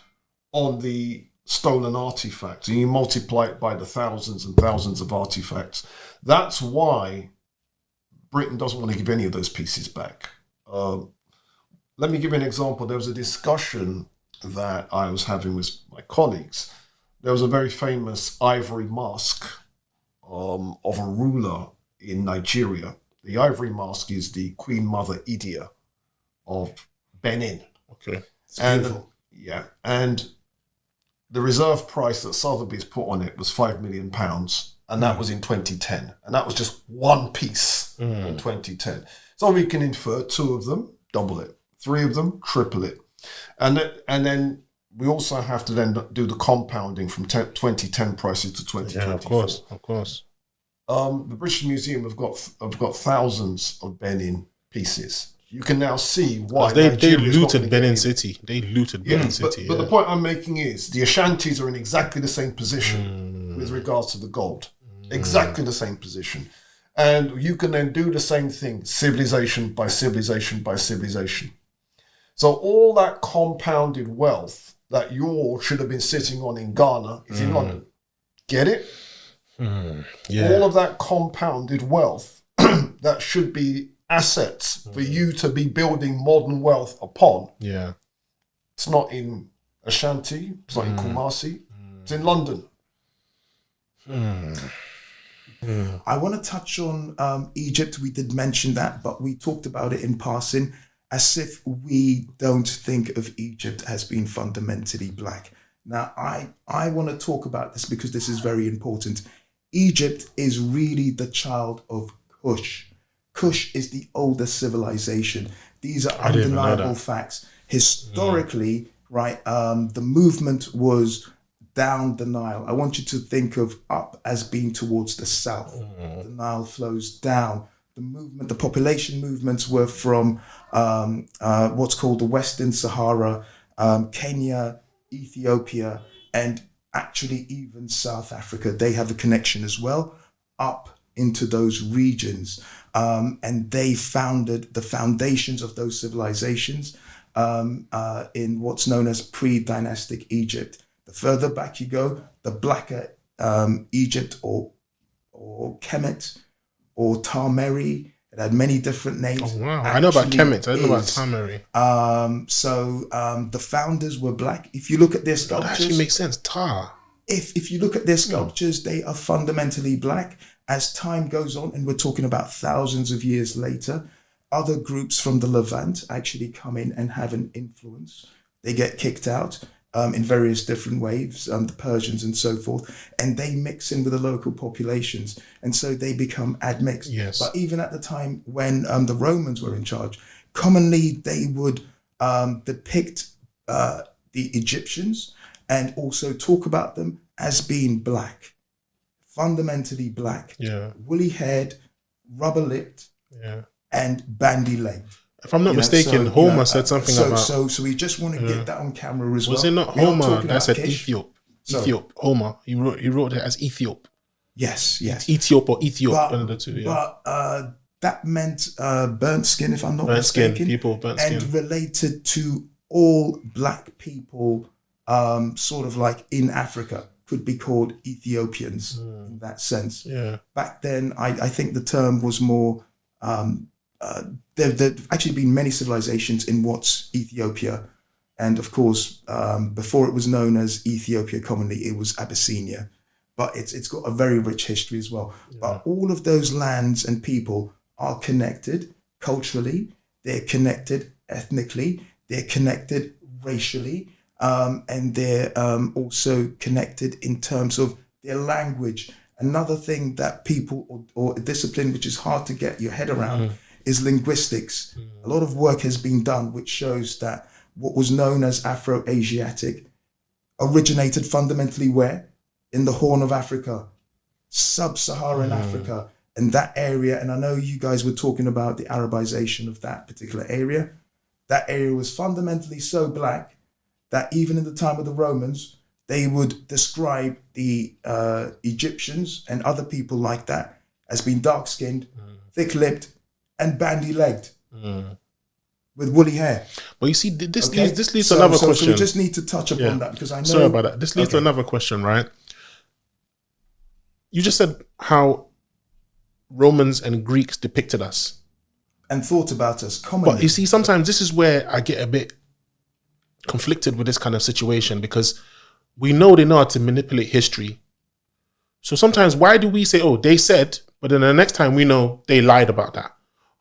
on the stolen artifacts, and you multiply it by the thousands and thousands of artifacts, that's why Britain doesn't want to give any of those pieces back. Let me give you an example. There was a discussion that I was having with my colleagues. There was a very famous ivory mask of a ruler in Nigeria. The ivory mask is the Queen Mother Idia of Benin. Okay. And the reserve price that Sotheby's put on it was £5 million, and that was in 2010. And that was just one piece in 2010. So we can infer 2 of them, double it. 3 of them, triple it. And then we also have to then do the compounding from 2010 prices to 2024. Yeah, of course. The British Museum have got thousands of Benin pieces. You can now see why they looted Benin City. They looted Benin City. But the point I'm making is the Ashantis are in exactly the same position with regards to the gold. Exactly the same position. And you can then do the same thing, civilization by civilization by civilization. So all that compounded wealth that you all should have been sitting on in Ghana is in London. Get it? Yeah. All of that compounded wealth that should be assets for you to be building modern wealth upon. Yeah. It's not in Ashanti, it's not in Kumasi, it's in London. I want to touch on Egypt. We did mention that, but we talked about it in passing, as if we don't think of Egypt as being fundamentally black. Now, I want to talk about this because this is very important. Egypt is really the child of Kush. Kush is the oldest civilization. These are undeniable facts. Historically, right, the movement was down the Nile. I want you to think of up as being towards the south. The Nile flows down. The population movements were from what's called the Western Sahara, Kenya, Ethiopia, and actually even South Africa. They have a connection as well up into those regions. And they founded the foundations of those civilizations in what's known as pre-dynastic Egypt. The further back you go, the blacker Egypt or Kemet or Tarmeri. It had many different names. Oh, wow. I know about Kemet. I don't know about Tarmeri. So the founders were black. If you look at their sculptures... That actually makes sense. Tar. If you look at their sculptures, they are fundamentally black. As time goes on, and we're talking about thousands of years later, other groups from the Levant actually come in and have an influence. They get kicked out in various different waves, the Persians and so forth, and they mix in with the local populations. And so they become admixed. Yes. But even at the time when the Romans were in charge, commonly they would depict the Egyptians and also talk about them as being black, fundamentally black, woolly haired, rubber lipped, and bandy legged. If I'm not mistaken, Homer said something about. So we just want to get that on camera as well. Was it not Homer that said Ethiop? Ethiop. Homer. He wrote it as Ethiop. Yes. Ethiop or Ethiop, one of the two. But that meant burnt skin, if I'm not mistaken. Burnt skin. And related to all black people, sort of like in Africa, could be called Ethiopians in that sense. Yeah. Back then, I think the term was more. There've actually been many civilizations in what's Ethiopia, and of course, before it was known as Ethiopia, commonly it was Abyssinia, but it's got a very rich history as well. Yeah. But all of those lands and people are connected culturally, they're connected ethnically, they're connected racially, and they're also connected in terms of their language. Another thing that people or a discipline which is hard to get your head around is linguistics. A lot of work has been done which shows that what was known as Afro-Asiatic originated fundamentally where? In the Horn of Africa, Sub-Saharan Africa, and that area. And I know you guys were talking about the Arabization of that particular area. That area was fundamentally so black that even in the time of the Romans, they would describe the Egyptians and other people like that as being dark-skinned, thick-lipped, and bandy-legged with woolly hair. But you see, this leads to another question. So we just need to touch upon that because I know... Sorry about that. This leads to another question, right? You just said how Romans and Greeks depicted us. And thought about us commonly. But you see, sometimes this is where I get a bit conflicted with this kind of situation because we know they know how to manipulate history. So sometimes why do we say, oh, they said, but then the next time we know they lied about that?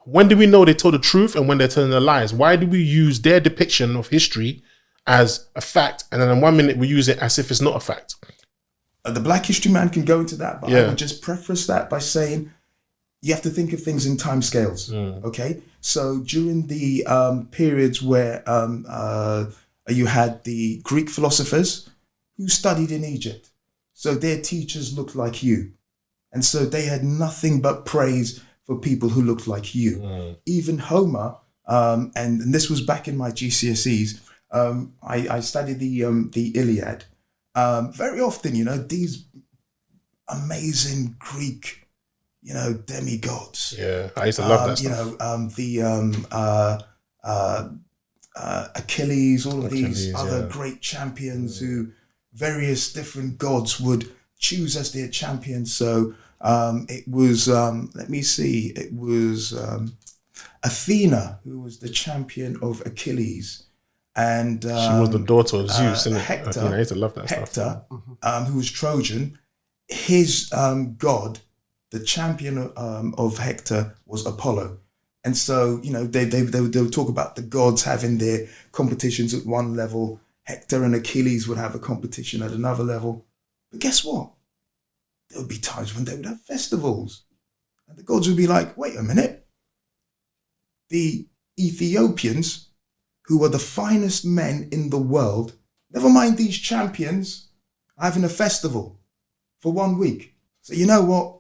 When do we know they told the truth and when they're telling the lies? Why do we use their depiction of history as a fact and then in 1 minute we use it as if it's not a fact? The Black History Man can go into that, but I would just preface that by saying you have to think of things in time scales, okay? So during the periods where you had the Greek philosophers who studied in Egypt, so their teachers looked like you. And so they had nothing but praise for people who looked like you. Even Homer, and this was back in my GCSEs, I studied the Iliad. Very often, these amazing Greek, demigods. Yeah, I used to love that stuff. Achilles, all of these other great champions who various different gods would choose as their champions. So it was, it was Athena who was the champion of Achilles. And she was the daughter of Zeus, Hector, I used to love that Hector, stuff. who was Trojan, his god, the champion of Hector was Apollo. And so, they would talk about the gods having their competitions at one level. Hector and Achilles would have a competition at another level. But guess what? There would be times when they would have festivals. And the gods would be like, wait a minute. The Ethiopians who are the finest men in the world, never mind these champions, are having a festival for 1 week. So you know what?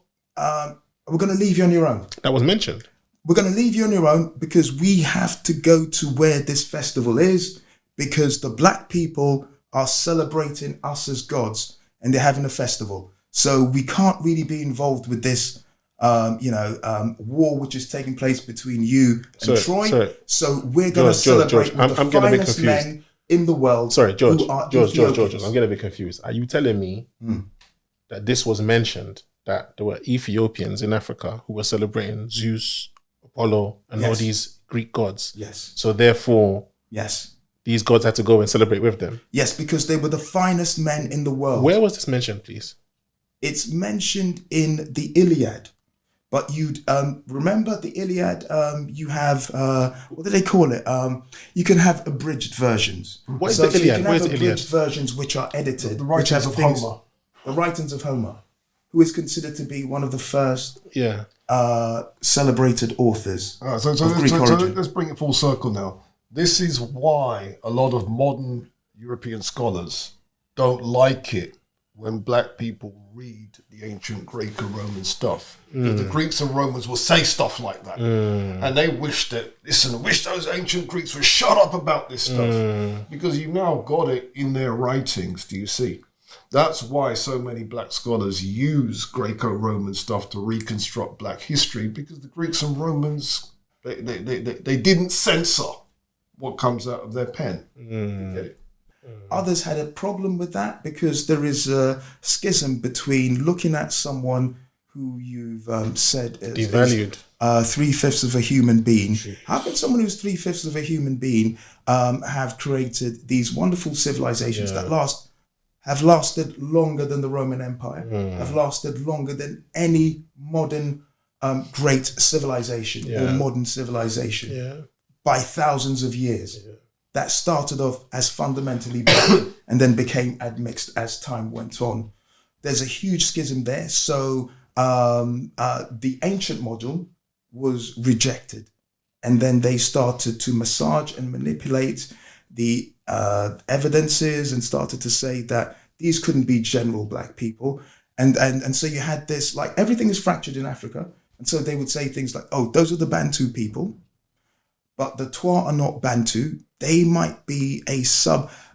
We're going to leave you on your own. That was mentioned. We're going to leave you on your own because we have to go to where this festival is, because the black people are celebrating us as gods and they're having a festival. So we can't really be involved with this, war which is taking place between you and Troy. So we're going to celebrate with the finest men in the world. Sorry, George. Who are George. Ethiopians. I'm getting a bit confused. Are you telling me that this was mentioned, that there were Ethiopians in Africa who were celebrating Zeus, Apollo, and all these Greek gods? Yes. So therefore, yes, these gods had to go and celebrate with them? Yes, because they were the finest men in the world. Where was this mentioned, please? It's mentioned in the Iliad. But you'd remember the Iliad, you have, what do they call it? You can have abridged versions. What is the Iliad? You can have abridged versions which are edited. The writings of Homer. The writings of Homer, who is considered to be one of the first celebrated authors of Greek origin. Let's bring it full circle now. This is why a lot of modern European scholars don't like it when black people read the ancient Greco-Roman stuff. Because the Greeks and Romans will say stuff like that. And they wish those ancient Greeks would shut up about this stuff. Because you now got it in their writings, do you see? That's why so many black scholars use Greco-Roman stuff to reconstruct black history, because the Greeks and Romans, they didn't censor what comes out of their pen. You get it? Others had a problem with that because there is a schism between looking at someone who you've said is devalued, 3/5 of a human being. How can someone who's 3/5 of a human being have created these wonderful civilizations that have lasted longer than the Roman Empire, have lasted longer than any modern great civilization or modern civilization by thousands of years? That started off as fundamentally black and then became admixed as time went on. There's a huge schism there. So the ancient model was rejected. And then they started to massage and manipulate the evidences and started to say that these couldn't be general black people. And so you had this, like, everything is fractured in Africa. And so they would say things like, oh, those are the Bantu people. But the Twa are not Bantu. They might be a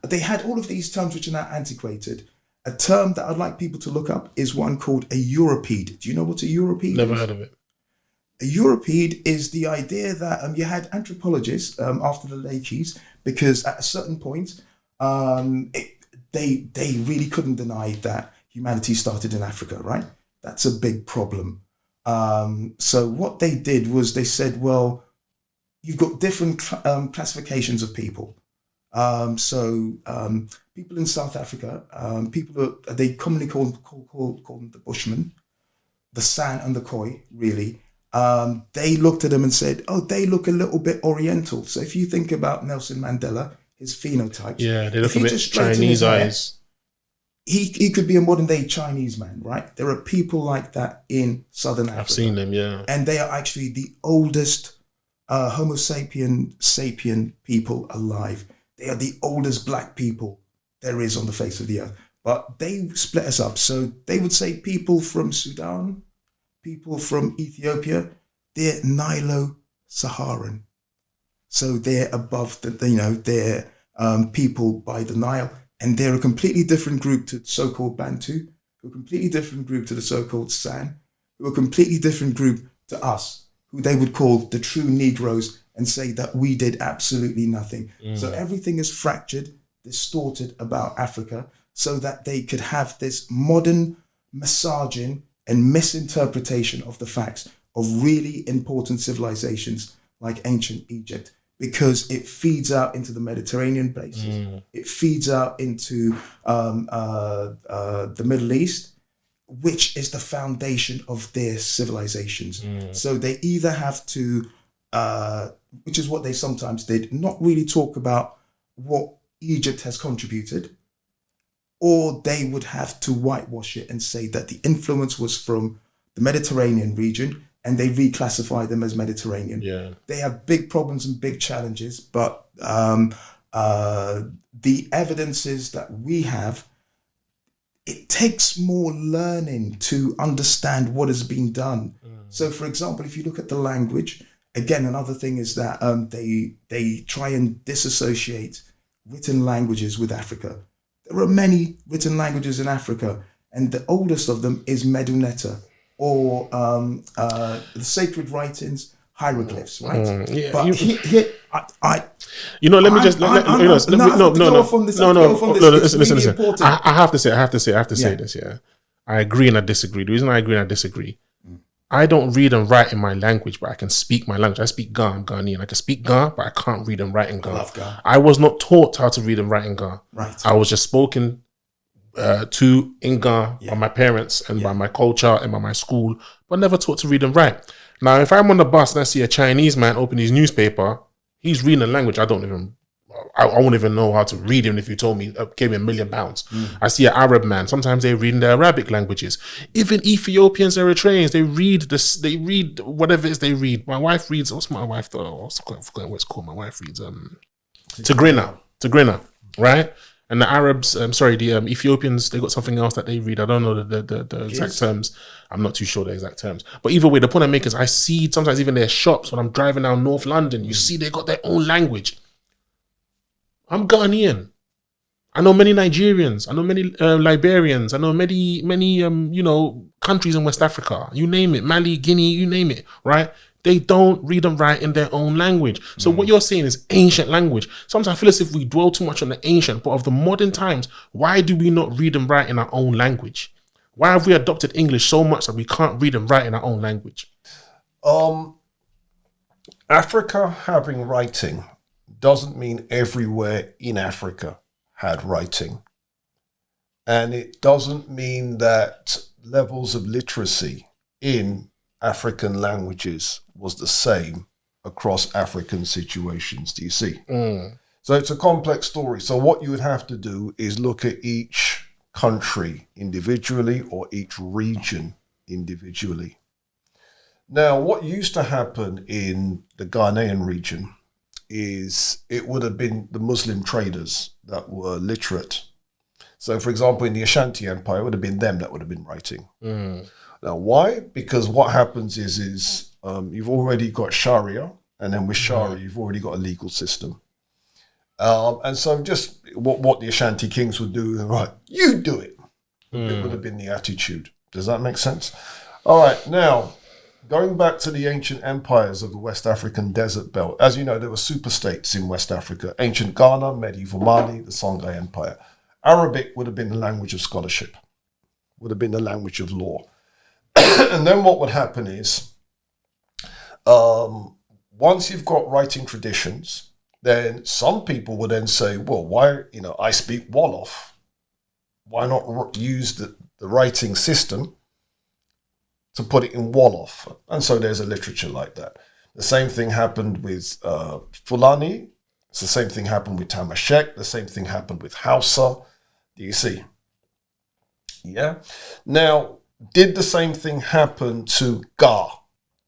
they had all of these terms which are now antiquated. A term that I'd like people to look up is one called a Euripede. Do you know what a Euripede is? Never heard of it. A Euripede is the idea that you had anthropologists after the Lakes, because at a certain point, they really couldn't deny that humanity started in Africa, right? That's a big problem. So what they did was they said, well, you've got different classifications of people. People in South Africa, they commonly call them the Bushmen, the San and the Khoi, really. They looked at them and said, oh, they look a little bit Oriental. So if you think about Nelson Mandela, his phenotypes. Yeah, they look a bit Chinese eyes. He could be a modern day Chinese man, right? There are people like that in Southern Africa. I've seen them, yeah. And they are actually the oldest Homo sapien people alive. They are the oldest black people there is on the face of the earth. But they split us up. So they would say people from Sudan, people from Ethiopia, they're Nilo-Saharan. So they're above they're people by the Nile. And they're a completely different group to so-called Bantu, who are a completely different group to the so-called San, who are a completely different group to us, who they would call the true Negroes and say that we did absolutely nothing. So everything is fractured, distorted about Africa so that they could have this modern massaging and misinterpretation of the facts of really important civilizations like ancient Egypt, because it feeds out into the Mediterranean basin. It feeds out into the Middle East, which is the foundation of their civilizations. So they either have to, which is what they sometimes did, not really talk about what Egypt has contributed, or they would have to whitewash it and say that the influence was from the Mediterranean region and they reclassify them as Mediterranean. Yeah. They have big problems and big challenges, but the evidences that we have, it takes more learning to understand what has been done. So, for example, if you look at the language, again, another thing is that they try and disassociate written languages with Africa. There are many written languages in Africa, and the oldest of them is Medunetta, or the sacred writings, hieroglyphs, right? Yeah, but let me just listen. I have to say this. Yeah, I agree and I disagree. The reason I agree and I disagree, I don't read and write in my language, but I can speak my language. I speak Ga, I'm Ghanaian. I can speak Ga, but I can't read and write in Ga. I love Ga. I was not taught how to read and write in Ga. Right. I was just spoken to in Ga by my parents and by my culture and by my school, but never taught to read and write. Now, if I'm on the bus and I see a Chinese man open his newspaper, he's reading a language I won't even know how to read, even if you told me, gave me £1 million. I see an Arab man, sometimes they read in the Arabic languages. Even Ethiopians, Eritreans, they read whatever it is they read. My wife reads, what's my wife though? I forgot what it's called. My wife reads Tigrina, right? And the Arabs, the Ethiopians, they got something else that they read. I don't know the exact terms. I'm not too sure the exact terms. But either way, the point I make is I see sometimes even their shops when I'm driving down North London, you see they got their own language. I'm Ghanaian. I know many Nigerians. I know many Liberians. I know many countries in West Africa. You name it. Mali, Guinea, you name it, right? They don't read and write in their own language. So what you're saying is ancient language. Sometimes I feel as if we dwell too much on the ancient, but of the modern times, why do we not read and write in our own language? Why have we adopted English so much that we can't read and write in our own language? Africa having writing doesn't mean everywhere in Africa had writing. And it doesn't mean that levels of literacy in African languages was the same across African situations. Do you see? So it's a complex story. So what you would have to do is look at each country individually or each region individually. Now, what used to happen in the Ghanaian region is it would have been the Muslim traders that were literate. So, for example, in the Ashanti Empire, it would have been them that would have been writing. Now, why? Because what happens is you've already got Sharia, and then with Sharia, you've already got a legal system. And so just what the Ashanti kings would do, right, you do it. It would have been the attitude. Does that make sense? All right, now, going back to the ancient empires of the West African desert belt, as you know, there were super states in West Africa. Ancient Ghana, medieval Mali, the Songhai Empire. Arabic would have been the language of scholarship, would have been the language of law. And then what would happen is, once you've got writing traditions, then some people would then say, well, why, I speak Wolof. Why not use the writing system to put it in Wolof? And so there's a literature like that. The same thing happened with Fulani. It's the same thing happened with Tamashek. The same thing happened with Hausa. Do you see? Yeah. Now, did the same thing happen to Ga?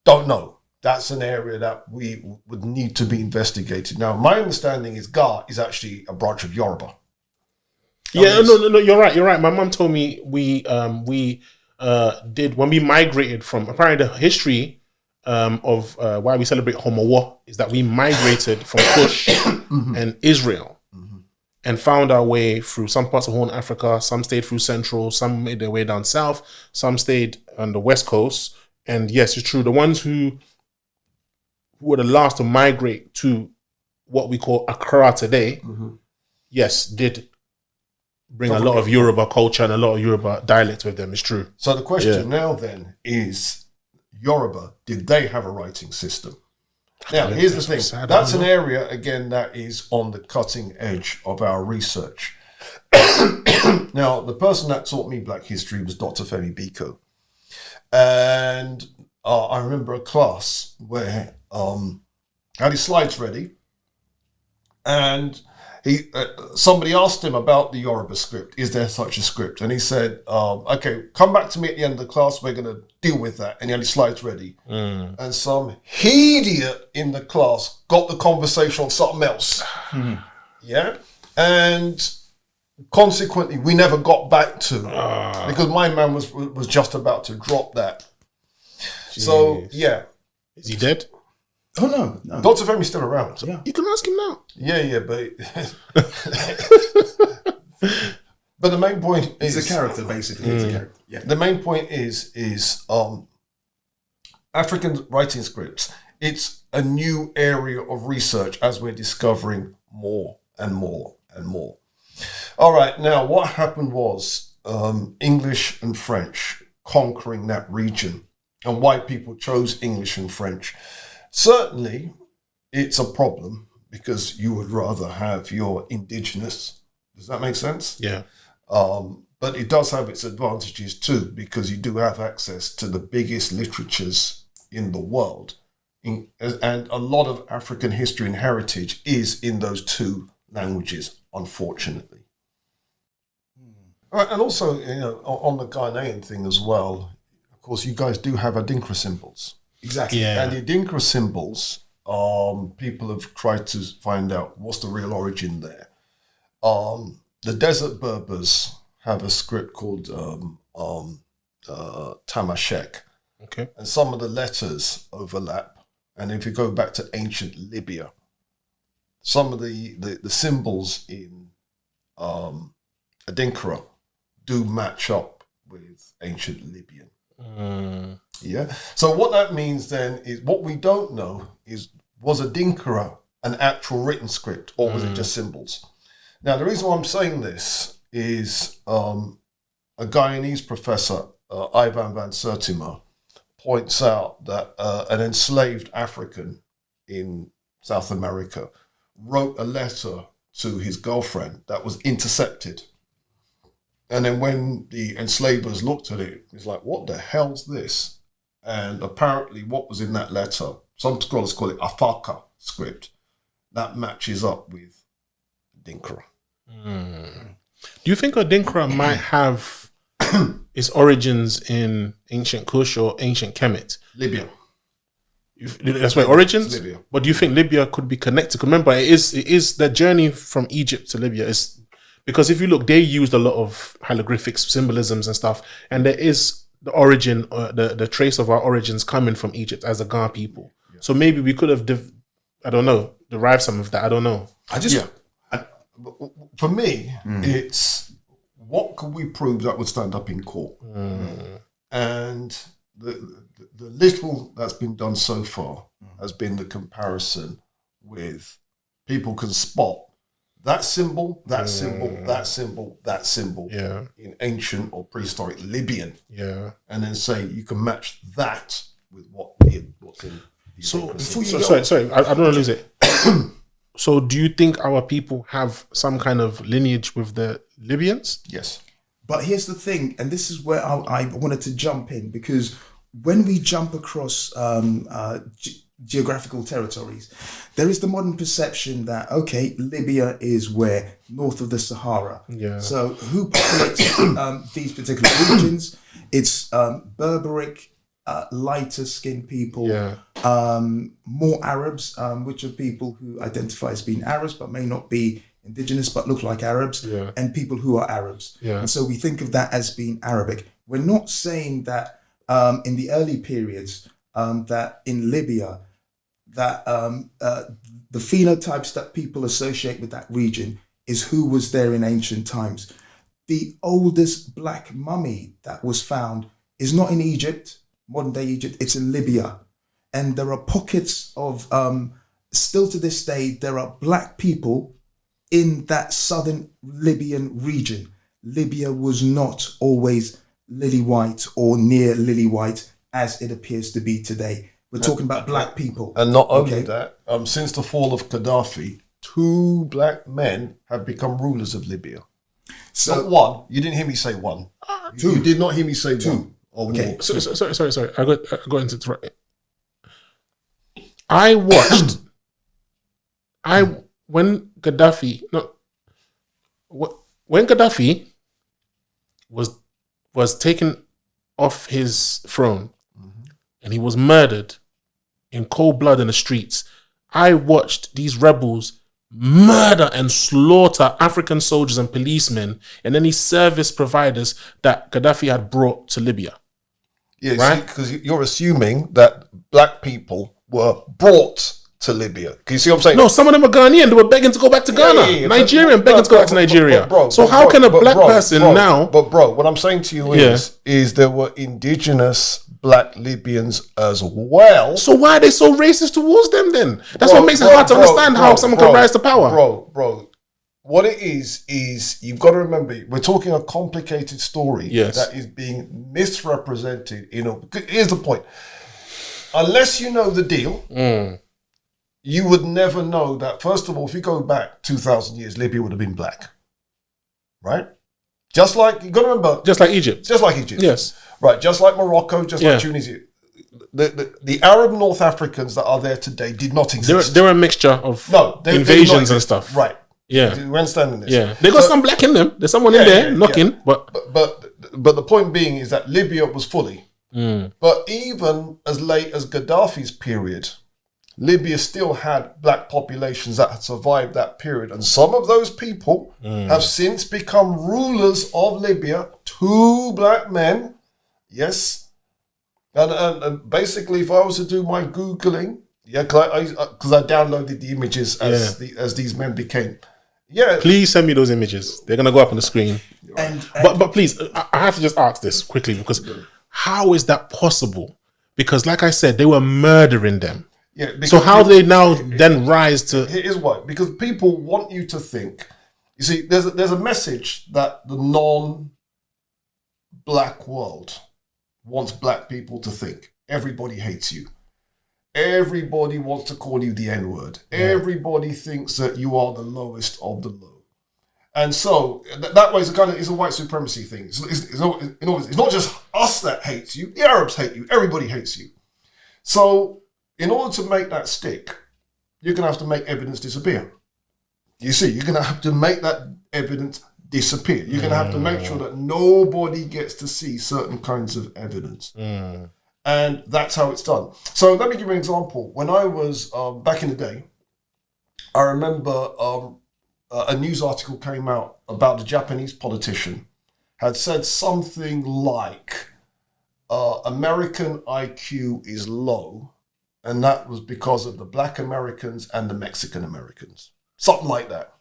Don't know. That's an area that we would need to be investigated. Now, my understanding is Ga is actually a branch of Yoruba. Yeah, no, you're right. My mom told me we did when we migrated from, apparently the history of why we celebrate Homowa is that we migrated from Kush and Israel and found our way through some parts of Horn Africa. Some stayed through Central, some made their way down south, some stayed on the West Coast. And yes, it's true, the ones who were the last to migrate to what we call Accra today, yes, did bring a lot of Yoruba culture and a lot of Yoruba dialect with them. It's true. So the question now then is, Yoruba, did they have a writing system? Now, here's the thing. That's an area, again, that is on the cutting edge of our research. Now, the person that taught me Black history was Dr. Femi Biko. And I remember a class where I had his slides ready. And somebody asked him about the Yoruba script. Is there such a script? And he said, okay, come back to me at the end of the class. We're going to deal with that. And he had his slides ready. And some idiot in the class got the conversation on something else. Yeah. And consequently, we never got back to because my man was just about to drop that. Jeez. So, yeah. Is he dead? Oh, no. Dr. Femi's still around. Yeah. You can ask him now. Yeah, but... but the main point is... He's a character, basically. He's a character. Yeah. The main point is African writing scripts. It's a new area of research as we're discovering more and more and more. All right, now what happened was English and French conquering that region, and white people chose English and French. Certainly, it's a problem because you would rather have your indigenous. Does that make sense? Yeah. But it does have its advantages too, because you do have access to the biggest literatures in the world. And a lot of African history and heritage is in those two languages, unfortunately. And also, on the Ghanaian thing as well, of course, you guys do have Adinkra symbols. Exactly. Yeah. And the Adinkra symbols, people have tried to find out what's the real origin there. The Desert Berbers have a script called Tamashek. Okay. And some of the letters overlap. And if you go back to ancient Libya, some of the symbols in Adinkra do match up with ancient Libyan. Yeah. So what that means then is, what we don't know is, was Adinkra an actual written script, or was it just symbols? Now, the reason why I'm saying this is a Guyanese professor, Ivan van Sertima, points out that an enslaved African in South America wrote a letter to his girlfriend that was intercepted. And then when the enslavers looked at it, it's like, what the hell's this? And apparently what was in that letter, some scholars call it Afaka script, that matches up with Adinkra. Do you think Adinkra might have its origins in ancient Kush or ancient Kemet? Libya. That's where origins? Libya. But do you think Libya could be connected? Remember, it is the journey from Egypt to Libya is, because if you look, they used a lot of hieroglyphics, symbolisms and stuff, and there is the origin, the trace of our origins coming from Egypt as a Ga people. Yeah. So maybe we could have, derived some of that. I don't know. For me, it's what could we prove that would stand up in court? And the little that's been done so far has been the comparison with people can spot that symbol, that symbol, that symbol, that symbol in ancient or prehistoric Libyan. Yeah. And then say you can match that with what's in the sorry, I don't want to lose it. So do you think our people have some kind of lineage with the Libyans? Yes. But here's the thing, and this is where I wanted to jump in, because when we jump across geographical territories, there is the modern perception that, okay, Libya is where, north of the Sahara. Yeah. So who populates these particular regions? It's Berberic, lighter skinned people, more Arabs, which are people who identify as being Arabs but may not be indigenous but look like Arabs, and people who are Arabs. And so we think of that as being Arabic. We're not saying that in the early periods that in Libya, that the phenotypes that people associate with that region is who was there in ancient times. The oldest black mummy that was found is not in Egypt, modern day Egypt, it's in Libya. And there are pockets of, still to this day, there are black people in that southern Libyan region. Libya was not always lily white or near lily white as it appears to be today. We're talking about black people. And not only that, since the fall of Gaddafi, 2 black men have become rulers of Libya. So, not one. You didn't hear me say one. 2. You did not hear me say 2. Okay. Sorry. I got into it. I watched. When Gaddafi, when Gaddafi was taken off his throne and he was murdered in cold blood in the streets, I watched these rebels murder and slaughter African soldiers and policemen and any service providers that Gaddafi had brought to Libya. Yeah, right? Because you're assuming that black people were brought to Libya. Can you see what I'm saying? No, some of them are Ghanaian. They were begging to go back to Ghana. Nigerian begging to go back to Nigeria. So how can a black person now... But bro, what I'm saying to you is there were indigenous black Libyans as well. So why are they so racist towards them then? That's what makes it hard to understand how someone can rise to power. Bro, what it is you've got to remember, we're talking a complicated story that is being misrepresented. Here's the point. Unless you know the deal, you would never know that, first of all, if you go back 2,000 years, Libya would have been black. Right? Just like, you got to remember. Just like Egypt. Just like Egypt. Yes. Right, just like Morocco, just like Tunisia. The Arab North Africans that are there today did not exist. They're a mixture of invasions and stuff. Right. Yeah. Do you understand this? Yeah. They got some black in them. There's someone in there knocking. But the point being is that Libya was fully. But even as late as Gaddafi's period, Libya still had black populations that had survived that period. And some of those people have since become rulers of Libya. 2 black men. Yes. And basically, if I was to do my Googling, because I downloaded the images as these men became. Yeah. Please send me those images. They're going to go up on the screen. But please, I have to just ask this quickly, because how is that possible? Because like I said, they were murdering them. Yeah. So how do they now then rise to... Here's why. Because people want you to think. You see, there's a message that the non-black world wants black people to think. Everybody hates you. Everybody wants to call you the N-word. Everybody thinks that you are the lowest of the low. And so that way it's a white supremacy thing. It's not just us that hates you. The Arabs hate you. Everybody hates you. So in order to make that stick, you're going to have to make evidence disappear. You see, you're going to have to make that evidence disappear. You're going to have to make sure that nobody gets to see certain kinds of evidence. And that's how it's done. So let me give you an example. When I was back in the day, I remember a news article came out about the Japanese politician had said something like American IQ is low, and that was because of the black Americans and the Mexican Americans. Something like that.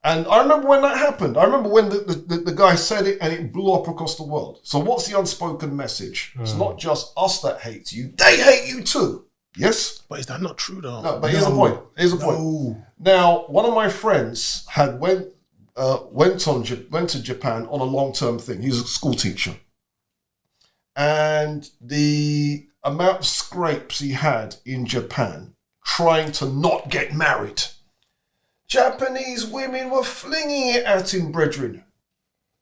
And I remember when that happened. I remember when the guy said it and it blew up across the world. So what's the unspoken message? It's not just us that hates you. They hate you too. Yes? But is that not true though? No, but here's the point. Now, one of my friends had went to Japan on a long-term thing. He was a school teacher. And the amount of scrapes he had in Japan trying to not get married. Japanese women were flinging it at him, brethren.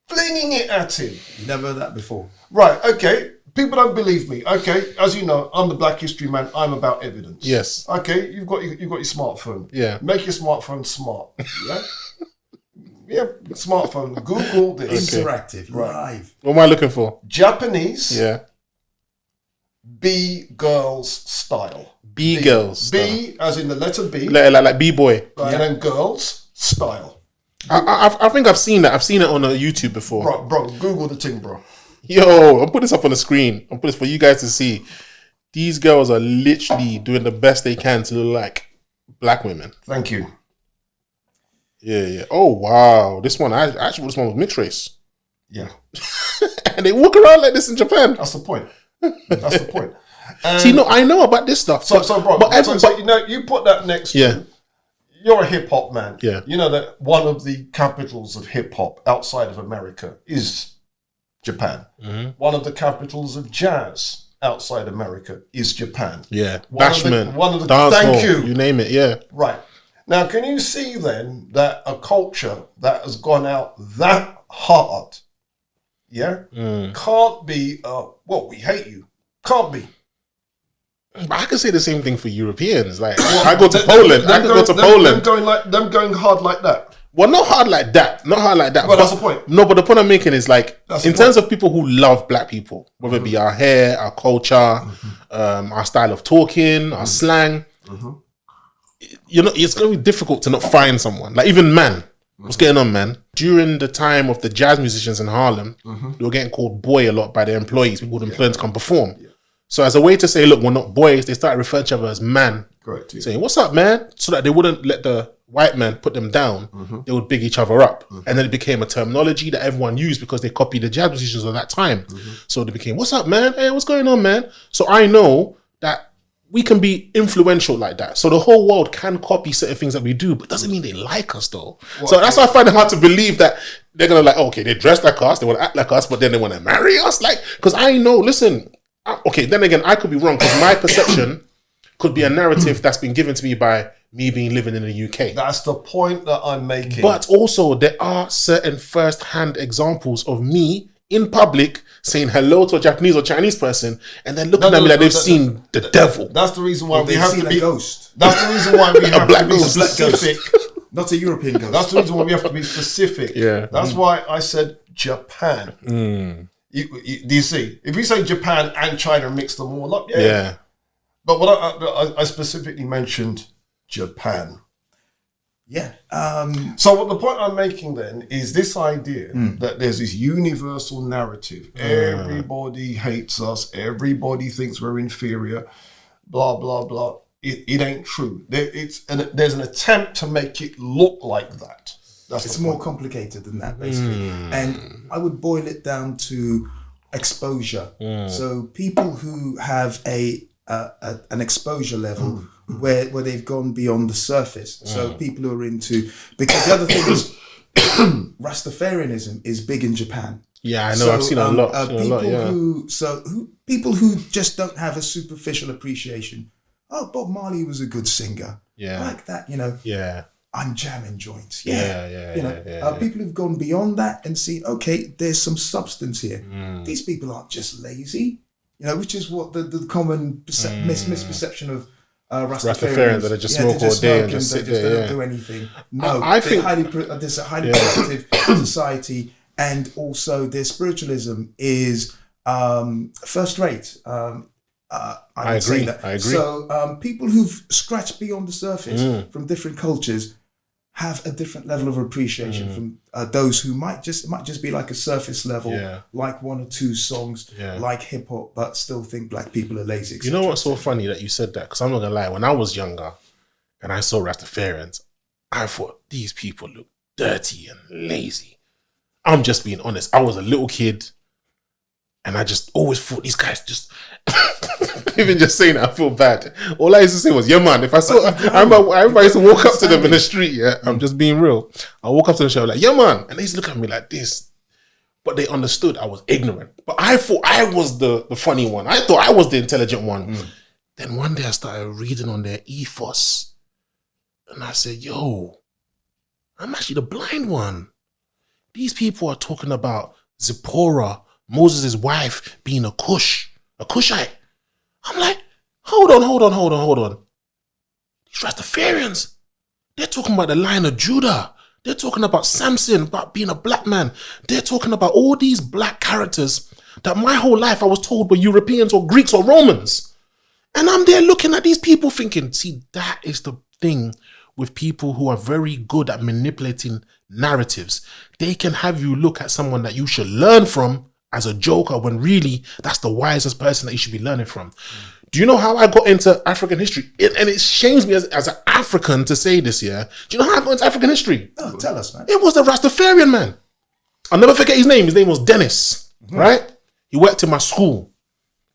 Flinging it at him. Never heard that before. Right, okay. People don't believe me. Okay, as you know, I'm the Black History Man. I'm about evidence. Yes. Okay, you've got your smartphone. Yeah. Make your smartphone smart. Yeah. Yeah, smartphone. Google this. Interactive, live. What am I looking for? Japanese. Yeah. B-girls style. B-girls. B as in the letter B. Like B-boy. Right, and then girls style. I think I've seen that. I've seen it on YouTube before. Bro, Google the thing, bro. Yo, I'll put this up on the screen. I'll put this for you guys to see. These girls are literally doing the best they can to look like black women. Thank you. Yeah. Oh, wow. This one, I actually, this one was mixed race. Yeah. And they walk around like this in Japan. That's the point. That's the point. See, no, I know about this stuff. So you know, you put that next to, you're a hip hop man. Yeah. You know that one of the capitals of hip hop outside of America is Japan. Mm-hmm. One of the capitals of jazz outside America is Japan. Yeah. One of the dance thank hall, you name it, yeah. Right. Now, can you see then that a culture that has gone out that hard, can't be, we hate you. Can't be. But I can say the same thing for Europeans. Like, I go to Poland. I can go to Poland. Them going hard like that. Well, not hard like that. Not hard like that. Well, that's the point. No, but the point I'm making is like, in terms of people who love black people, whether it be our hair, our culture, our style of talking, our slang, you know, it's going to be difficult to not find someone. Like even man. What's going on, man? During the time of the jazz musicians in Harlem, they were getting called boy a lot by their employees. People would employ them to come perform. Yeah. So as a way to say, look, we're not boys, they started referring to each other as man. Correct. Yeah. Saying, what's up, man? So that they wouldn't let the white man put them down. They would big each other up. And then it became a terminology that everyone used because they copied the jazz musicians of that time. So they became, what's up, man? Hey, what's going on, man? So I know that we can be influential like that. So the whole world can copy certain things that we do, but doesn't mean they like us though. So that's why I find it hard to believe that they're going to like, okay, they dress like us, they want to act like us, but then they want to marry us. Like, because I know, listen, okay, then again, I could be wrong because my perception could be a narrative that's been given to me by me being living in the UK. That's the point that I'm making. But also there are certain first-hand examples of me in public saying hello to a Japanese or Chinese person and then looking at me like they've seen the devil. That's the reason why we have to be a ghost. That's the reason why we have to be specific. Not a European ghost. That's the reason why we have to be specific. Yeah. That's why I said Japan. Do you see? If we say Japan and China, mix them all up, yeah. But what I specifically mentioned Japan. Yeah. So what the point I'm making then is this idea that there's this universal narrative. Everybody hates us. Everybody thinks we're inferior. Blah, blah, blah. It ain't true. There's an attempt to make it look like that. It's more complicated than that, basically. And I would boil it down to exposure. So people who have an exposure level where they've gone beyond the surface. So people who are into, because the other thing is Rastafarianism is big in Japan. Yeah, I know. So, I've seen a lot. People who just don't have a superficial appreciation. Oh, Bob Marley was a good singer. Yeah, I like that. You know. Yeah. I'm jamming joints. People who've gone beyond that and seen, okay, there's some substance here. These people aren't just lazy. You know, which is what the common misperception of Rastafarians that they just smoke all day and just sit there. They don't do anything. No, I think there's a highly productive society, and also their spiritualism is first rate. I agree. So people who've scratched beyond the surface from different cultures have a different level of appreciation from those who might just be like a surface level, like one or two songs, like hip hop, but still think black people are lazy. You know what's so funny that you said that? Because I'm not gonna lie, when I was younger and I saw Rastafarians, I thought these people look dirty and lazy. I'm just being honest. I was a little kid and I just always thought these guys just even just saying that, I feel bad. All I used to say was, yeah, man, if I saw, I remember I used to walk up to them in the street, I'm just being real. I walk up to the show like, yeah, man. And they used to look at me like this. But they understood I was ignorant. But I thought I was the funny one. I thought I was the intelligent one. Then one day I started reading on their ethos. And I said, yo, I'm actually the blind one. These people are talking about Zipporah, Moses' wife, being a Cushite. I'm like, hold on. These Rastafarians, they're talking about the Lion of Judah. They're talking about Samson, about being a black man. They're talking about all these black characters that my whole life I was told were Europeans or Greeks or Romans. And I'm there looking at these people thinking, see, that is the thing with people who are very good at manipulating narratives. They can have you look at someone that you should learn from as a joker when really that's the wisest person that you should be learning from. Do you know how I got into African history? And it shames me as an African to say this, Do you know how I got into African history? Oh, tell us, man. It was the Rastafarian man. I'll never forget his name. His name was Dennis, right? He worked in my school.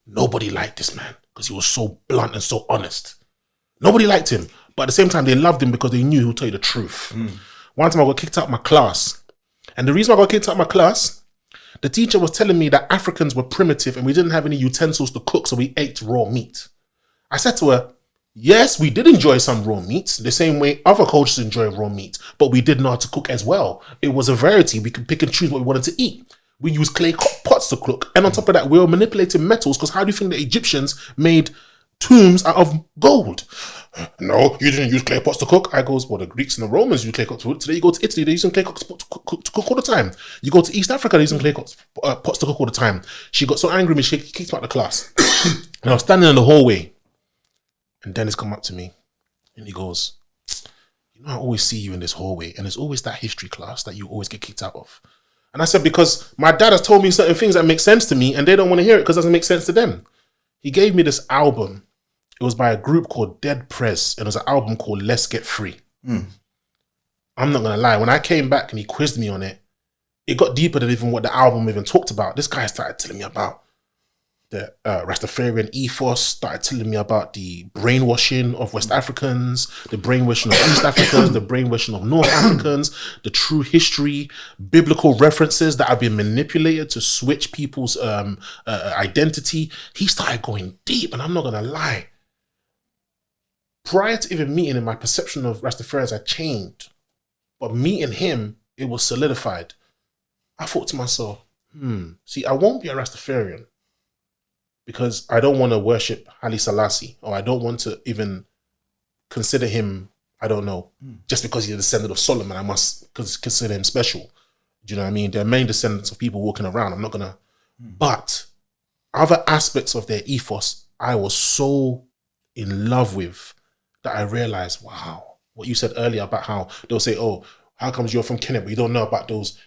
Nobody liked this man because he was so blunt and so honest. Nobody liked him. But at the same time, they loved him because they knew he would tell you the truth. One time I got kicked out of my class. And the reason I got kicked out of my class, the teacher was telling me that Africans were primitive and we didn't have any utensils to cook, so we ate raw meat. I said to her, yes, we did enjoy some raw meat, the same way other cultures enjoy raw meat, but we didn't know how to cook as well. It was a variety. We could pick and choose what we wanted to eat. We used clay pots to cook. And on top of that, we were manipulating metals because how do you think the Egyptians made tombs out of gold. No, you didn't use clay pots to cook. I goes, well, the Greeks and the Romans used clay pots to cook. Today you go to Italy, they're using clay pots to cook all the time. You go to East Africa, they're using clay pots to cook all the time. She got so angry with me, she kicked me out of the class. And I was standing in the hallway, and Dennis come up to me, and he goes, you know, I always see you in this hallway, and there's always that history class that you always get kicked out of. And I said, because my dad has told me certain things that make sense to me, and they don't want to hear it because it doesn't make sense to them. He gave me this album. It was by a group called Dead Press, and it was an album called Let's Get Free. I'm not going to lie. When I came back and he quizzed me on it, it got deeper than even what the album even talked about. This guy started telling me about the Rastafarian ethos, started telling me about the brainwashing of West Africans, the brainwashing of East Africans, the brainwashing of North Africans, the true history, biblical references that have been manipulated to switch people's identity. He started going deep, and I'm not going to lie. Prior to even meeting him, my perception of Rastafarians had changed. But meeting him, it was solidified. I thought to myself, see, I won't be a Rastafarian because I don't want to worship Haile Selassie, or I don't want to even consider him, I don't know, just because he's a descendant of Solomon, I must consider him special. Do you know what I mean? They're main descendants of people walking around. I'm not going to... But other aspects of their ethos, I was so in love with that I realized, wow, what you said earlier about how they'll say, oh, how comes you're from Kenya, but you don't know about those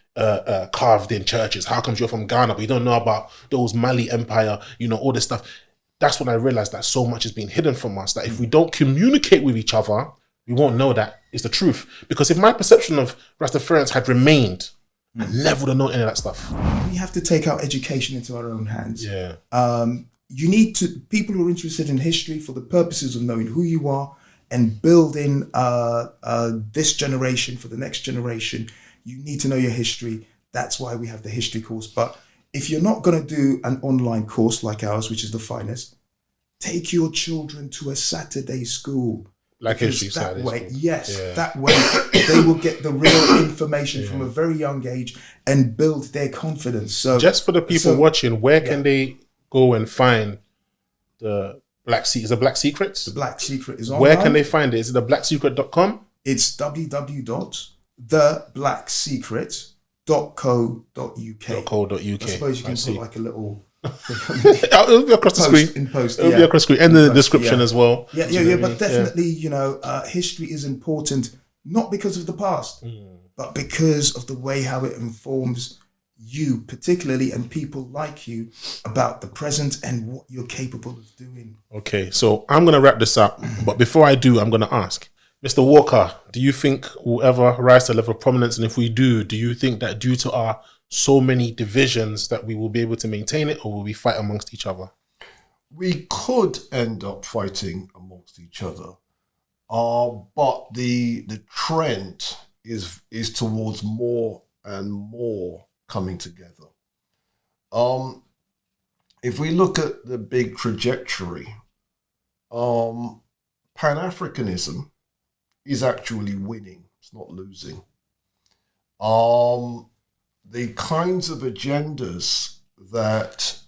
carved in churches? How comes you're from Ghana, but you don't know about those Mali Empire, you know, all this stuff? That's when I realized that so much is being hidden from us, that if we don't communicate with each other, we won't know that it's the truth. Because if my perception of Rastafarians had remained, I never would have known any of that stuff. We have to take our education into our own hands. Yeah. You need to, people who are interested in history for the purposes of knowing who you are and building this generation for the next generation, you need to know your history. That's why we have the history course. But if you're not going to do an online course like ours, which is the finest, take your children to a Saturday school. Like history that Saturday way, school. yes, Yeah. that way they will get the real information from a very young age and build their confidence. So, just for the people watching, where can they go and find the Black Secret? Is it Black Secrets? The Black Secret is online. Where can they find it? Is it theblacksecret.com? It's www.theblacksecret.co.uk. I suppose you can put like a little... It'll be across the screen. In post, It'll be across the screen. And the description as well. Yeah, but definitely, you know, history is important, not because of the past, but because of the way how it informs you particularly, and people like you, about the present and what you're capable of doing. Okay, so I'm going to wrap this up. But before I do, I'm going to ask, Mr. Walker, do you think we'll ever rise to a level of prominence? And if we do you think that due to our so many divisions that we will be able to maintain it, or will we fight amongst each other? We could end up fighting amongst each other, but the trend is towards more and more coming together. If we look at the big trajectory, Pan-Africanism is actually winning. It's not losing. The kinds of agendas that,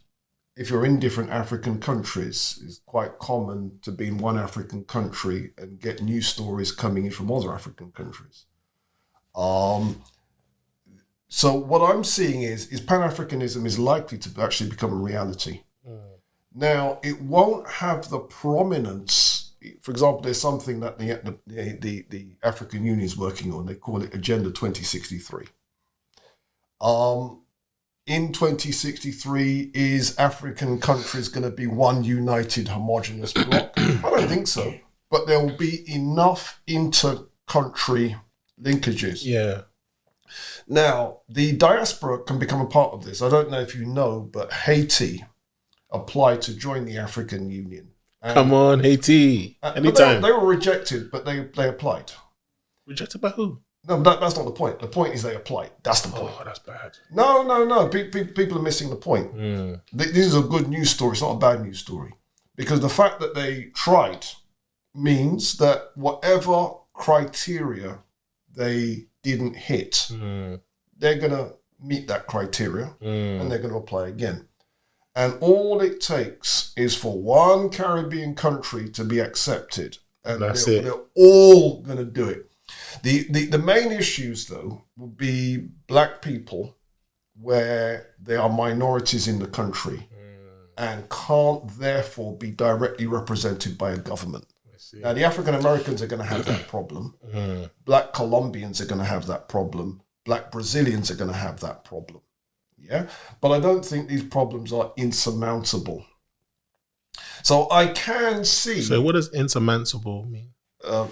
if you're in different African countries, is quite common to be in one African country and get news stories coming in from other African countries. So what I'm seeing is Pan-Africanism is likely to actually become a reality. Now, it won't have the prominence. For example, there's something that the African Union is working on. They call it Agenda 2063. In 2063, is African countries going to be one united homogenous bloc? I don't think so. But there will be enough inter-country linkages. Yeah. Now, the diaspora can become a part of this. I don't know if you know, but Haiti applied to join the African Union. Come on, Haiti. Anytime. They were rejected, but they applied. Rejected by who? No, that's not the point. The point is they applied. That's the point. Oh, that's bad. No. People are missing the point. This is a good news story. It's not a bad news story. Because the fact that they tried means that whatever criteria they didn't hit, they're going to meet that criteria and they're going to apply again. And all it takes is for one Caribbean country to be accepted. And they're all going to do it. The main issues, though, will be black people where they are minorities in the country and can't therefore be directly represented by a government. Now, the African Americans are going to have that problem. Black Colombians are going to have that problem. Black Brazilians are going to have that problem. Yeah, but I don't think these problems are insurmountable. So I can see. So what does insurmountable mean? A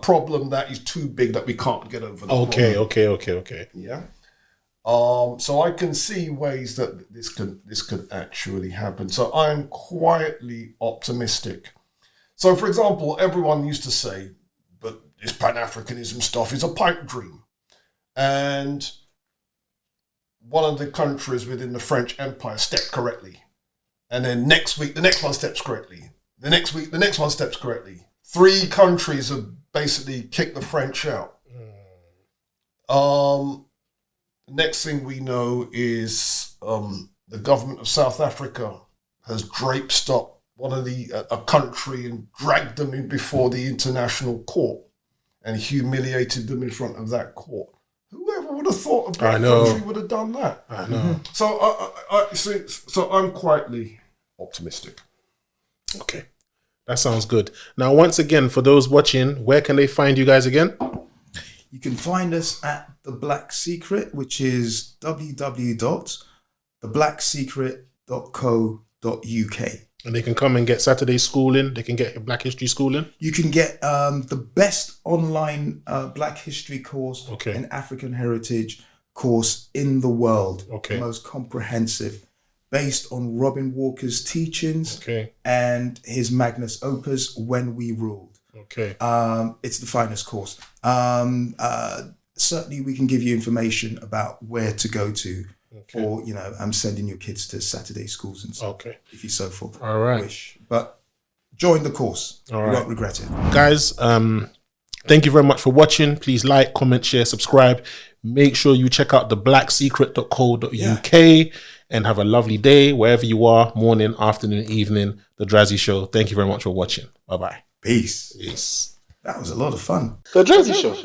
problem that is too big that we can't get over. Okay. Yeah. So I can see ways that this could actually happen. So I'm quietly optimistic. So, for example, everyone used to say, "But this Pan-Africanism stuff is a pipe dream," and one of the countries within the French Empire stepped correctly. And then next week, the next one steps correctly. The next week, the next one steps correctly. 3 countries have basically kicked the French out. Next thing we know is the government of South Africa has draped up a country and dragged them in before the international court and humiliated them in front of that court. Whoever would have thought a black country would have done that? I know. So I'm quietly optimistic. Okay, that sounds good. Now, once again, for those watching, where can they find you guys again? You can find us at The Black Secret, which is www.theblacksecret.co.uk. And they can come and get Saturday schooling. They can get Black History schooling. You can get the best online Black History course and African Heritage course in the world. Okay. The most comprehensive, based on Robin Walker's teachings and his magnus opus, When We Ruled. Okay. It's the finest course. Certainly we can give you information about where to go to. Or, I'm sending your kids to Saturday schools and so if you so forth. All right. Wish. But join the course. All right. You won't regret it. Guys, thank you very much for watching. Please like, comment, share, subscribe. Make sure you check out theblacksecret.co.uk and have a lovely day wherever you are, morning, afternoon, evening. The Drazzy Show. Thank you very much for watching. Bye-bye. Peace. Peace. That was a lot of fun. The Drazzy Show.